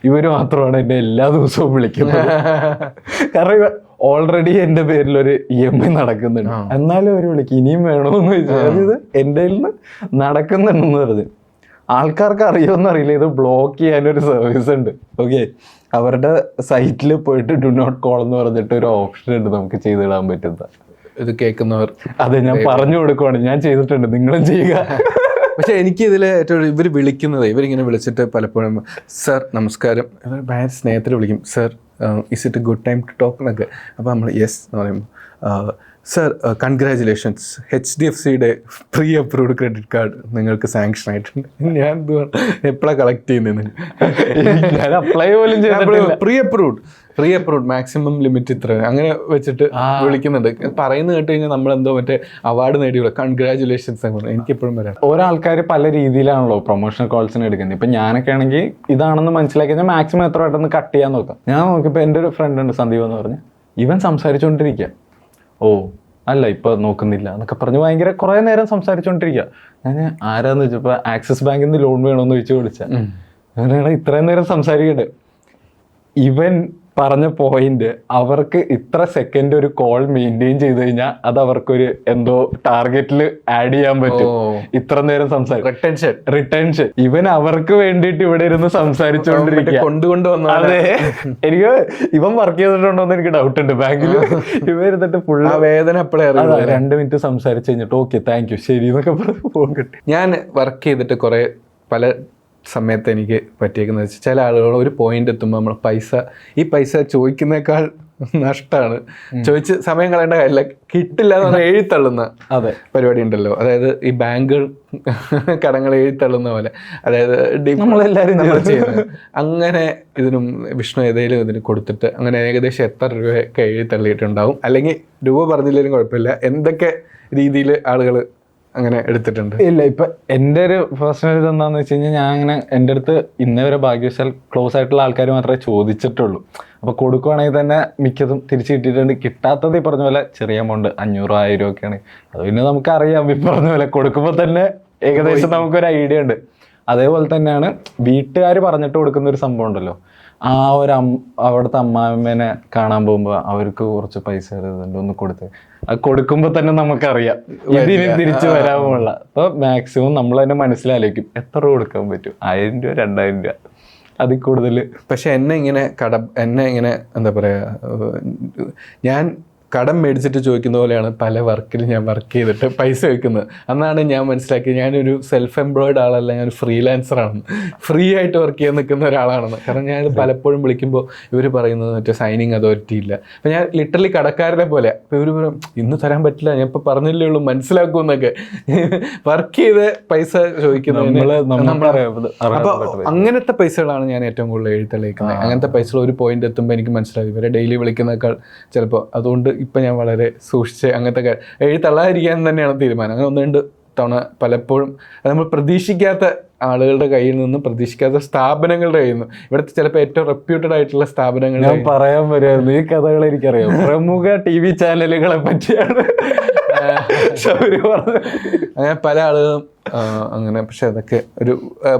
ഇവര് മാത്രമാണ് എന്നെ എല്ലാ ദിവസവും വിളിക്കുന്നത്. കാരണം ഓൾറെഡി എൻ്റെ പേരിൽ ഒരു EMI നടക്കുന്നുണ്ട്. എന്നാലും അവർ വിളിക്കും, ഇനിയും വേണമെന്ന് ചോദിച്ചാൽ. അതായത് എൻ്റെ നിന്ന് നടക്കുന്നുണ്ടെന്ന് പറഞ്ഞു. ആൾക്കാർക്ക് അറിയുമെന്ന് അറിയില്ല, ഇത് ബ്ലോക്ക് ചെയ്യാനൊരു സർവീസ് ഉണ്ട്. ഓക്കെ, അവരുടെ സൈറ്റിൽ പോയിട്ട് ഡു നോട്ട് കോൾ എന്ന് പറഞ്ഞിട്ട് ഒരു ഓപ്ഷൻ ഉണ്ട് നമുക്ക് ചെയ്തിടാൻ പറ്റുന്ന. ഇത് കേൾക്കുന്നവർ, അതെ, ഞാൻ പറഞ്ഞു കൊടുക്കുവാണ്, ഞാൻ ചെയ്തിട്ടുണ്ട്, നിങ്ങളും ചെയ്യുക. പക്ഷെ എനിക്ക് ഇതിൽ ഏറ്റവും ഇവർ വിളിക്കുന്നത്, ഇവരിങ്ങനെ വിളിച്ചിട്ട് പലപ്പോഴും സർ നമസ്കാരം, ഭയങ്കര സ്നേഹത്തിൽ വിളിക്കും. Sir is it a good time to talk എന്നൊക്കെ. അപ്പോൾ നമ്മൾ യെസ് എന്ന് പറയുമ്പോൾ, സർ കൺഗ്രാജുലേഷൻസ്, HDFCയുടെ പ്രീ അപ്രൂവ്ഡ് ക്രെഡിറ്റ് കാർഡ് നിങ്ങൾക്ക് സാങ്ഷൻ ആയിട്ടുണ്ട്. ഞാൻ എപ്പോഴാണ് കളക്ട് ചെയ്യുന്നത്? ഞാൻ അപ്ലൈ പോലും ചെയ്തിട്ടില്ല. പ്രീ അപ്രൂവ്ഡ് മാക്സിമം ലിമിറ്റ് ഇത്ര അങ്ങനെ വെച്ചിട്ട് വിളിക്കുന്നുണ്ട്. പറയുന്നത് കേട്ട് കഴിഞ്ഞാൽ നമ്മളെന്തോ മറ്റേ അവാർഡ് നേടിയുള്ള കൺഗ്രാജുലേഷൻസ് അങ്ങനെ. എനിക്കെപ്പോഴും വരാം. ഓരോ ആൾക്കാർ പല രീതിയിലാണല്ലോ പ്രൊമോഷണൽ കോൾസിന് എടുക്കുന്നത്. ഇപ്പം ഞാനൊക്കെ ആണെങ്കിൽ ഇതാണെന്ന് മനസ്സിലാക്കി കഴിഞ്ഞാൽ മാക്സിമം എത്ര പെട്ടെന്ന് കട്ട് ചെയ്യാൻ നോക്കാം. ഞാൻ നോക്കിയപ്പോൾ എൻ്റെ ഒരു ഫ്രണ്ട് ഉണ്ട്, സന്ദീപ് എന്ന് പറഞ്ഞ്, ഇവൻ സംസാരിച്ചുകൊണ്ടിരിക്കുക. അല്ല ഇപ്പോൾ നോക്കുന്നില്ല എന്നൊക്കെ പറഞ്ഞ് ഭയങ്കര കുറേ നേരം സംസാരിച്ചുകൊണ്ടിരിക്കുക. ഞാൻ ആരാന്ന് വെച്ചപ്പോൾ ആക്സിസ് ബാങ്കിൽ നിന്ന് ലോൺ വേണമെന്ന് ചോദിച്ചു വിളിച്ചാൽ, അങ്ങനെയാണ് ഇത്രയും നേരം സംസാരിക്കട്ടെ. ഇവൻ പറഞ്ഞ പോയിന്റ്, അവർക്ക് ഇത്ര സെക്കൻഡ് ഒരു കോൾ മെയിൻറ്റെയിൻ ചെയ്ത് കഴിഞ്ഞാൽ അത് അവർക്കൊരു എന്തോ ടാർഗറ്റിൽ ആഡ് ചെയ്യാൻ പറ്റും. ഇത്ര നേരം സംസാരിക്കും, റിട്ടൻഷൻ. ഇവൻ അവർക്ക് വേണ്ടിയിട്ട് ഇവിടെ ഇരുന്ന് സംസാരിച്ചുകൊണ്ടിരിക്കുക. അതെ, എനിക്ക് ഇവൻ വർക്ക് ചെയ്തിട്ടുണ്ടോന്ന് എനിക്ക് ഡൗട്ട് ഉണ്ട് ബാങ്കിൽ. ഇവ ഇരുന്നിട്ട് ഫുൾ വേദന 2 മിനിറ്റ് സംസാരിച്ച് കഴിഞ്ഞിട്ട് ഓക്കെ താങ്ക് യു ശരി എന്നൊക്കെ പറഞ്ഞ് ഫോൺ കിട്ടി. ഞാൻ വർക്ക് ചെയ്തിട്ട് കുറെ പല സമയത്ത് എനിക്ക് പറ്റിയേക്കുന്നത് വെച്ചാൽ, ചില ആളുകൾ ഒരു പോയിന്റ് എത്തുമ്പോൾ നമ്മൾ പൈസ ചോദിക്കുന്നേക്കാൾ നഷ്ടമാണ്. ചോദിച്ച് സമയം കളയേണ്ട കാര്യമില്ല, കിട്ടില്ല എന്ന് പറഞ്ഞാൽ എഴുത്തള്ളുന്ന പരിപാടി ഉണ്ടല്ലോ. അതായത് ഈ ബാങ്കുകൾ കടങ്ങൾ എഴുത്തള്ളുന്ന പോലെ, അതായത് നമ്മളെല്ലാവരും ചെയ്യുന്നത്. അങ്ങനെ ഇതിനും വിഷ്ണു ഏതെങ്കിലും ഇതിന് കൊടുത്തിട്ട് അങ്ങനെ ഏകദേശം എത്ര രൂപയൊക്കെ എഴുത്തള്ളിയിട്ടുണ്ടാവും? അല്ലെങ്കിൽ രൂപ പറഞ്ഞില്ലെങ്കിലും കുഴപ്പമില്ല, എന്തൊക്കെ രീതിയിൽ ആളുകൾ അങ്ങനെ എടുത്തിട്ടുണ്ട്? ഇല്ല, ഇപ്പൊ എൻ്റെ ഒരു പേഴ്സണൽ ഇത് എന്താന്ന് വെച്ച് കഴിഞ്ഞാൽ, ഞാൻ അങ്ങനെ എൻ്റെ അടുത്ത് ഇന്നേ വരെ ഭാഗ്യവശാൽ ക്ലോസ് ആയിട്ടുള്ള ആൾക്കാർ മാത്രമേ ചോദിച്ചിട്ടുള്ളൂ. അപ്പൊ കൊടുക്കുവാണെങ്കിൽ തന്നെ മിക്കതും തിരിച്ചു കിട്ടിയിട്ടുണ്ട്. കിട്ടാത്തത് ഈ പറഞ്ഞ പോലെ ചെറിയ എമൗണ്ട് 500, 1000 ഒക്കെയാണ്. അത് പിന്നെ നമുക്കറിയാം, ഈ പറഞ്ഞ പോലെ കൊടുക്കുമ്പോൾ തന്നെ ഏകദേശം നമുക്കൊരു ഐഡിയ ഉണ്ട്. അതേപോലെ തന്നെയാണ് വീട്ടുകാർ പറഞ്ഞിട്ട് കൊടുക്കുന്ന ഒരു സംഭവം ഉണ്ടല്ലോ, ആ ഒരു അവിടുത്തെ അമ്മാമ്മേനെ കാണാൻ പോകുമ്പോൾ അവർക്ക് കുറച്ച് പൈസ ഒന്ന് കൊടുത്ത്, അത് കൊടുക്കുമ്പോൾ തന്നെ നമുക്കറിയാം ഇതിന് തിരിച്ചു വരാമുള്ള. അപ്പൊ മാക്സിമം നമ്മൾ തന്നെ മനസ്സിലാലോചിക്കും എത്ര രൂപ കൊടുക്കാൻ പറ്റും, 1000 രൂപ, 2000 രൂപ, അതിൽ കൂടുതൽ. പക്ഷെ എന്നെ ഇങ്ങനെ എന്താ പറയാ, ഞാൻ കടം മേടിച്ചിട്ട് ചോദിക്കുന്ന പോലെയാണ് പല വർക്കിൽ ഞാൻ വർക്ക് ചെയ്തിട്ട് പൈസ വയ്ക്കുന്നത്. അന്നാണ് ഞാൻ മനസ്സിലാക്കിയത് ഞാനൊരു സെൽഫ് എംപ്ലോയിഡ് ആളല്ല, ഞാൻ ഫ്രീലാൻസറാണെന്ന്, ഫ്രീ ആയിട്ട് വർക്ക് ചെയ്യാൻ നിൽക്കുന്ന ഒരാളാണെന്ന്. കാരണം ഞാനിത് പലപ്പോഴും വിളിക്കുമ്പോൾ ഇവർ പറയുന്നത് മറ്റേ സൈനിങ് അതോറിറ്റി ഇല്ല. അപ്പം ഞാൻ ലിറ്ററലി കടക്കാരനെ പോലെ. അപ്പോൾ ഇവർ പറയും ഇന്ന് തരാൻ പറ്റില്ല, ഞാൻ ഇപ്പോൾ പറഞ്ഞില്ലേ ഉള്ളൂ, മനസ്സിലാക്കുമെന്നൊക്കെ. വർക്ക് ചെയ്ത് പൈസ ചോദിക്കുന്നത്. അപ്പോൾ അങ്ങനത്തെ പൈസകളാണ് ഞാൻ ഏറ്റവും കൂടുതൽ എഴുത്തള്ളിക്കുന്നത്. അങ്ങനത്തെ പൈസകൾ ഒരു പോയിന്റ് എത്തുമ്പോൾ എനിക്ക് മനസ്സിലാവും ഇവരെ ഡെയിലി വിളിക്കുന്നേക്കാൾ ചിലപ്പോൾ. അതുകൊണ്ട് ഇപ്പം ഞാൻ വളരെ സൂക്ഷിച്ച് അങ്ങനത്തെ എഴുത്തള്ളാതിരിക്കാൻ തന്നെയാണ് തീരുമാനം. അങ്ങനെ 1-2 തവണ പലപ്പോഴും നമ്മൾ പ്രതീക്ഷിക്കാത്ത ആളുകളുടെ കയ്യിൽ നിന്നും, പ്രതീക്ഷിക്കാത്ത സ്ഥാപനങ്ങളുടെ കയ്യിൽ നിന്നും, ഇവിടുത്തെ ചിലപ്പോൾ ഏറ്റവും റെപ്യൂട്ടഡ് ആയിട്ടുള്ള സ്ഥാപനങ്ങൾ ഞാൻ പറയാൻ വരുമായിരുന്നു. ഈ കഥകൾ എനിക്കറിയാം. പ്രമുഖ TV ചാനലുകളെ പറ്റിയാണ് അങ്ങനെ പല ആളുകളും അങ്ങനെ. പക്ഷെ അതൊക്കെ ഒരു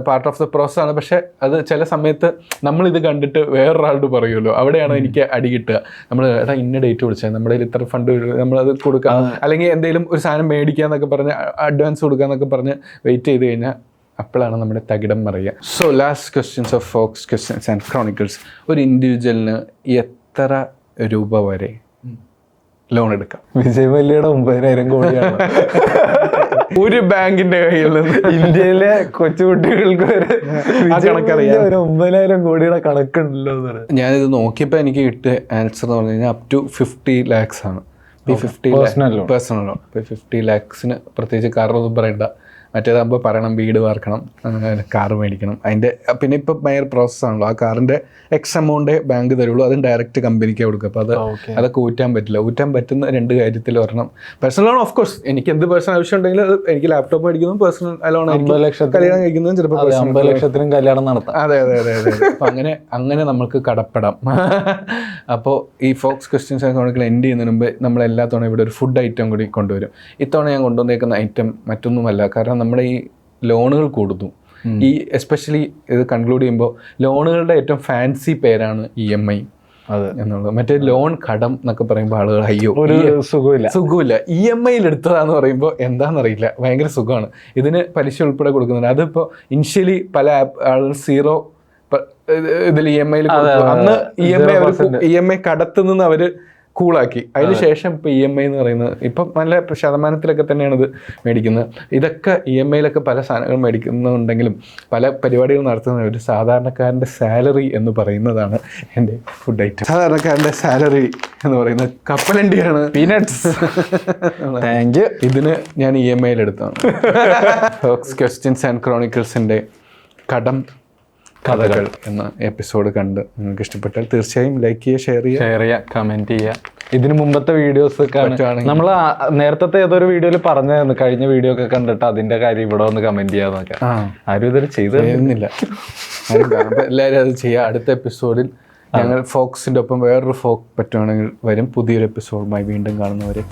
പാർട്ട് ഓഫ് ദ പ്രോസസ് ആണ്. പക്ഷെ അത് ചില സമയത്ത് നമ്മളിത് കണ്ടിട്ട് വേറൊരാളോട് പറയുമല്ലോ, അവിടെയാണ് എനിക്ക് അടി കിട്ടുക. നമ്മൾ എടാ ഇന്ന ഡേറ്റ് വിളിച്ചാൽ നമ്മുടെ കയ്യിൽ ഇത്ര ഫണ്ട് നമ്മളത് കൊടുക്കാം, അല്ലെങ്കിൽ എന്തെങ്കിലും ഒരു സാധനം മേടിക്കുക എന്നൊക്കെ പറഞ്ഞ് അഡ്വാൻസ് കൊടുക്കുക എന്നൊക്കെ പറഞ്ഞ് വെയിറ്റ് ചെയ്ത് കഴിഞ്ഞാൽ അപ്പോഴാണ് നമ്മുടെ തകിടം പറയുക. So last questions of folks questions and chronicles. ഒരു ഇൻഡിവിജ്വലിന് എത്ര രൂപ വരെ ലോൺ എടുക്കാം? വിജയ് മല്യയുടെ 9,000 കോടിയാണ് ഒരു ബാങ്കിന്റെ കയ്യിൽ നിന്ന്. ഇന്ത്യയിലെ കൊച്ചുകുട്ടികൾക്ക് വരെ കണക്കറിയാം. 9,000 കോടിയുടെ കണക്കുണ്ടല്ലോ. ഞാനിത് നോക്കിയപ്പോൾ എനിക്ക് കിട്ടിയ ആൻസർ എന്ന് പറഞ്ഞു കഴിഞ്ഞാൽ up to 50 lakhs ആണ്. ഈ 50 പേഴ്സണൽ ലോൺ. ഇപ്പോൾ 50 lakhsന് പ്രത്യേകിച്ച് കാറൊന്നും പറയണ്ട. മറ്റേതാകുമ്പോൾ പറയണം വീട് വാർക്കണം, കാറ് മേടിക്കണം, അതിൻ്റെ പിന്നെ ഇപ്പം ഭയങ്കര പ്രോസസ്സാണല്ലോ. ആ കാറിൻ്റെ എക്സ് എമൗണ്ടേ ബാങ്ക് തരുള്ളൂ, അതും ഡയറക്റ്റ് കമ്പനിക്ക് കൊടുക്കും. അപ്പോൾ അതൊക്കെ ഊറ്റാൻ പറ്റില്ല. ഊറ്റാൻ പറ്റുന്ന 2 കാര്യത്തിൽ ഒരെണ്ണം പേഴ്സണൽ ലോൺ. ഓഫ് കോഴ്സ് എനിക്ക് എന്ത് പേഴ്സണൽ ആവശ്യം ഉണ്ടെങ്കിലും അത് എനിക്ക് ലാപ്ടോപ്പ് മേടിക്കുന്നതും പേഴ്സണൽ ലോൺ, 50 ലക്ഷത്തിന് കല്യാണം കഴിക്കുന്നതും ചിലപ്പോൾ 50 ലക്ഷത്തിനും കല്യാണം നടത്താം. അതെ. അപ്പം അങ്ങനെ നമ്മൾക്ക് കടപ്പെടാം. അപ്പോൾ ഈ folks questions and chronicle end ചെയ്യുന്നതിന് മുമ്പ് നമ്മൾ എല്ലാ തവണ ഇവിടെ ഒരു ഫുഡ് ഐറ്റം കൂടി കൊണ്ടുവരും. ഇത്തവണ ഞാൻ കൊണ്ടുവന്നേക്കുന്ന ഐറ്റം മറ്റൊന്നുമല്ല, കാരണം നമ്മുടെ ഈ ലോണുകൾ കൂടുന്നു. ഈ എസ്പെഷ്യലി ഇത് കൺക്ലൂഡ് ചെയ്യുമ്പോൾ ലോണുകളുടെ ഏറ്റവും ഫാൻസി പേരാണ് EMI എന്നുള്ളത്. മറ്റേ ലോൺ കടം എന്നൊക്കെ പറയുമ്പോൾ ആളുകൾ അയ്യോ ഒരു സുഖമില്ല. EMIയിൽ എടുത്തതാന്ന് പറയുമ്പോൾ എന്താണെന്നറിയില്ല, ഭയങ്കര സുഖമാണ്. ഇതിന് പലിശ ഉൾപ്പെടെ കൊടുക്കുന്നുണ്ട്. അതിപ്പോൾ ഇനിഷ്യലി പല ആളുകൾ 0 ഇതിൽ EMIയിൽ അന്ന് EMI കടത്തു നിന്ന് അവർ കൂളാക്കി. അതിനുശേഷം ഇപ്പോൾ EMI എന്ന് പറയുന്നത് ഇപ്പം നല്ല ശതമാനത്തിലൊക്കെ തന്നെയാണ് ഇത് മേടിക്കുന്നത്. ഇതൊക്കെ EMIയിലൊക്കെ പല സാധനങ്ങൾ മേടിക്കുന്നുണ്ടെങ്കിലും പല പരിപാടികൾ നടത്തുന്ന ഒരു സാധാരണക്കാരൻ്റെ സാലറി എന്ന് പറയുന്നതാണ് എൻ്റെ ഫുഡ് ഐറ്റം. സാധാരണക്കാരൻ്റെ സാലറി എന്ന് പറയുന്നത് കപ്പലണ്ടിയാണ്, പീനട്സ്. Thank you. ഇതിന് ഞാൻ EMIയിൽ എടുത്താണ്. ഫോക്സ് ക്വസ്റ്റ്യൻസ് ആൻഡ് ക്രോണിക്കിൾസിൻ്റെ കടം കഥകൾ എന്ന എപ്പിസോഡ് കണ്ട് നിങ്ങൾക്ക് ഇഷ്ടപ്പെട്ടാൽ തീർച്ചയായും ലൈക്ക് ചെയ്യുക, ഷെയർ ചെയ്യുക, കമന്റ് ചെയ്യുക. ഇതിന് മുമ്പത്തെ വീഡിയോസ് നമ്മൾ നേരത്തെ ഏതൊരു വീഡിയോയിൽ പറഞ്ഞായിരുന്നു, കഴിഞ്ഞ വീഡിയോ ഒക്കെ കണ്ടിട്ട് അതിന്റെ കാര്യം ഇവിടെ ഒന്ന് കമന്റ് ചെയ്യാന്നൊക്കെ. ആരും ഇതൊരു ചെയ്തിരുന്നില്ല. എല്ലാവരും അത് ചെയ്യുക. അടുത്ത എപ്പിസോഡിൽ ഞങ്ങൾ ഫോക്സിന്റെ ഒപ്പം വേറൊരു ഫോക്ക് പറ്റുവാണെങ്കിൽ വരും. പുതിയൊരു എപ്പിസോഡുമായി വീണ്ടും കാണുന്നവരെ.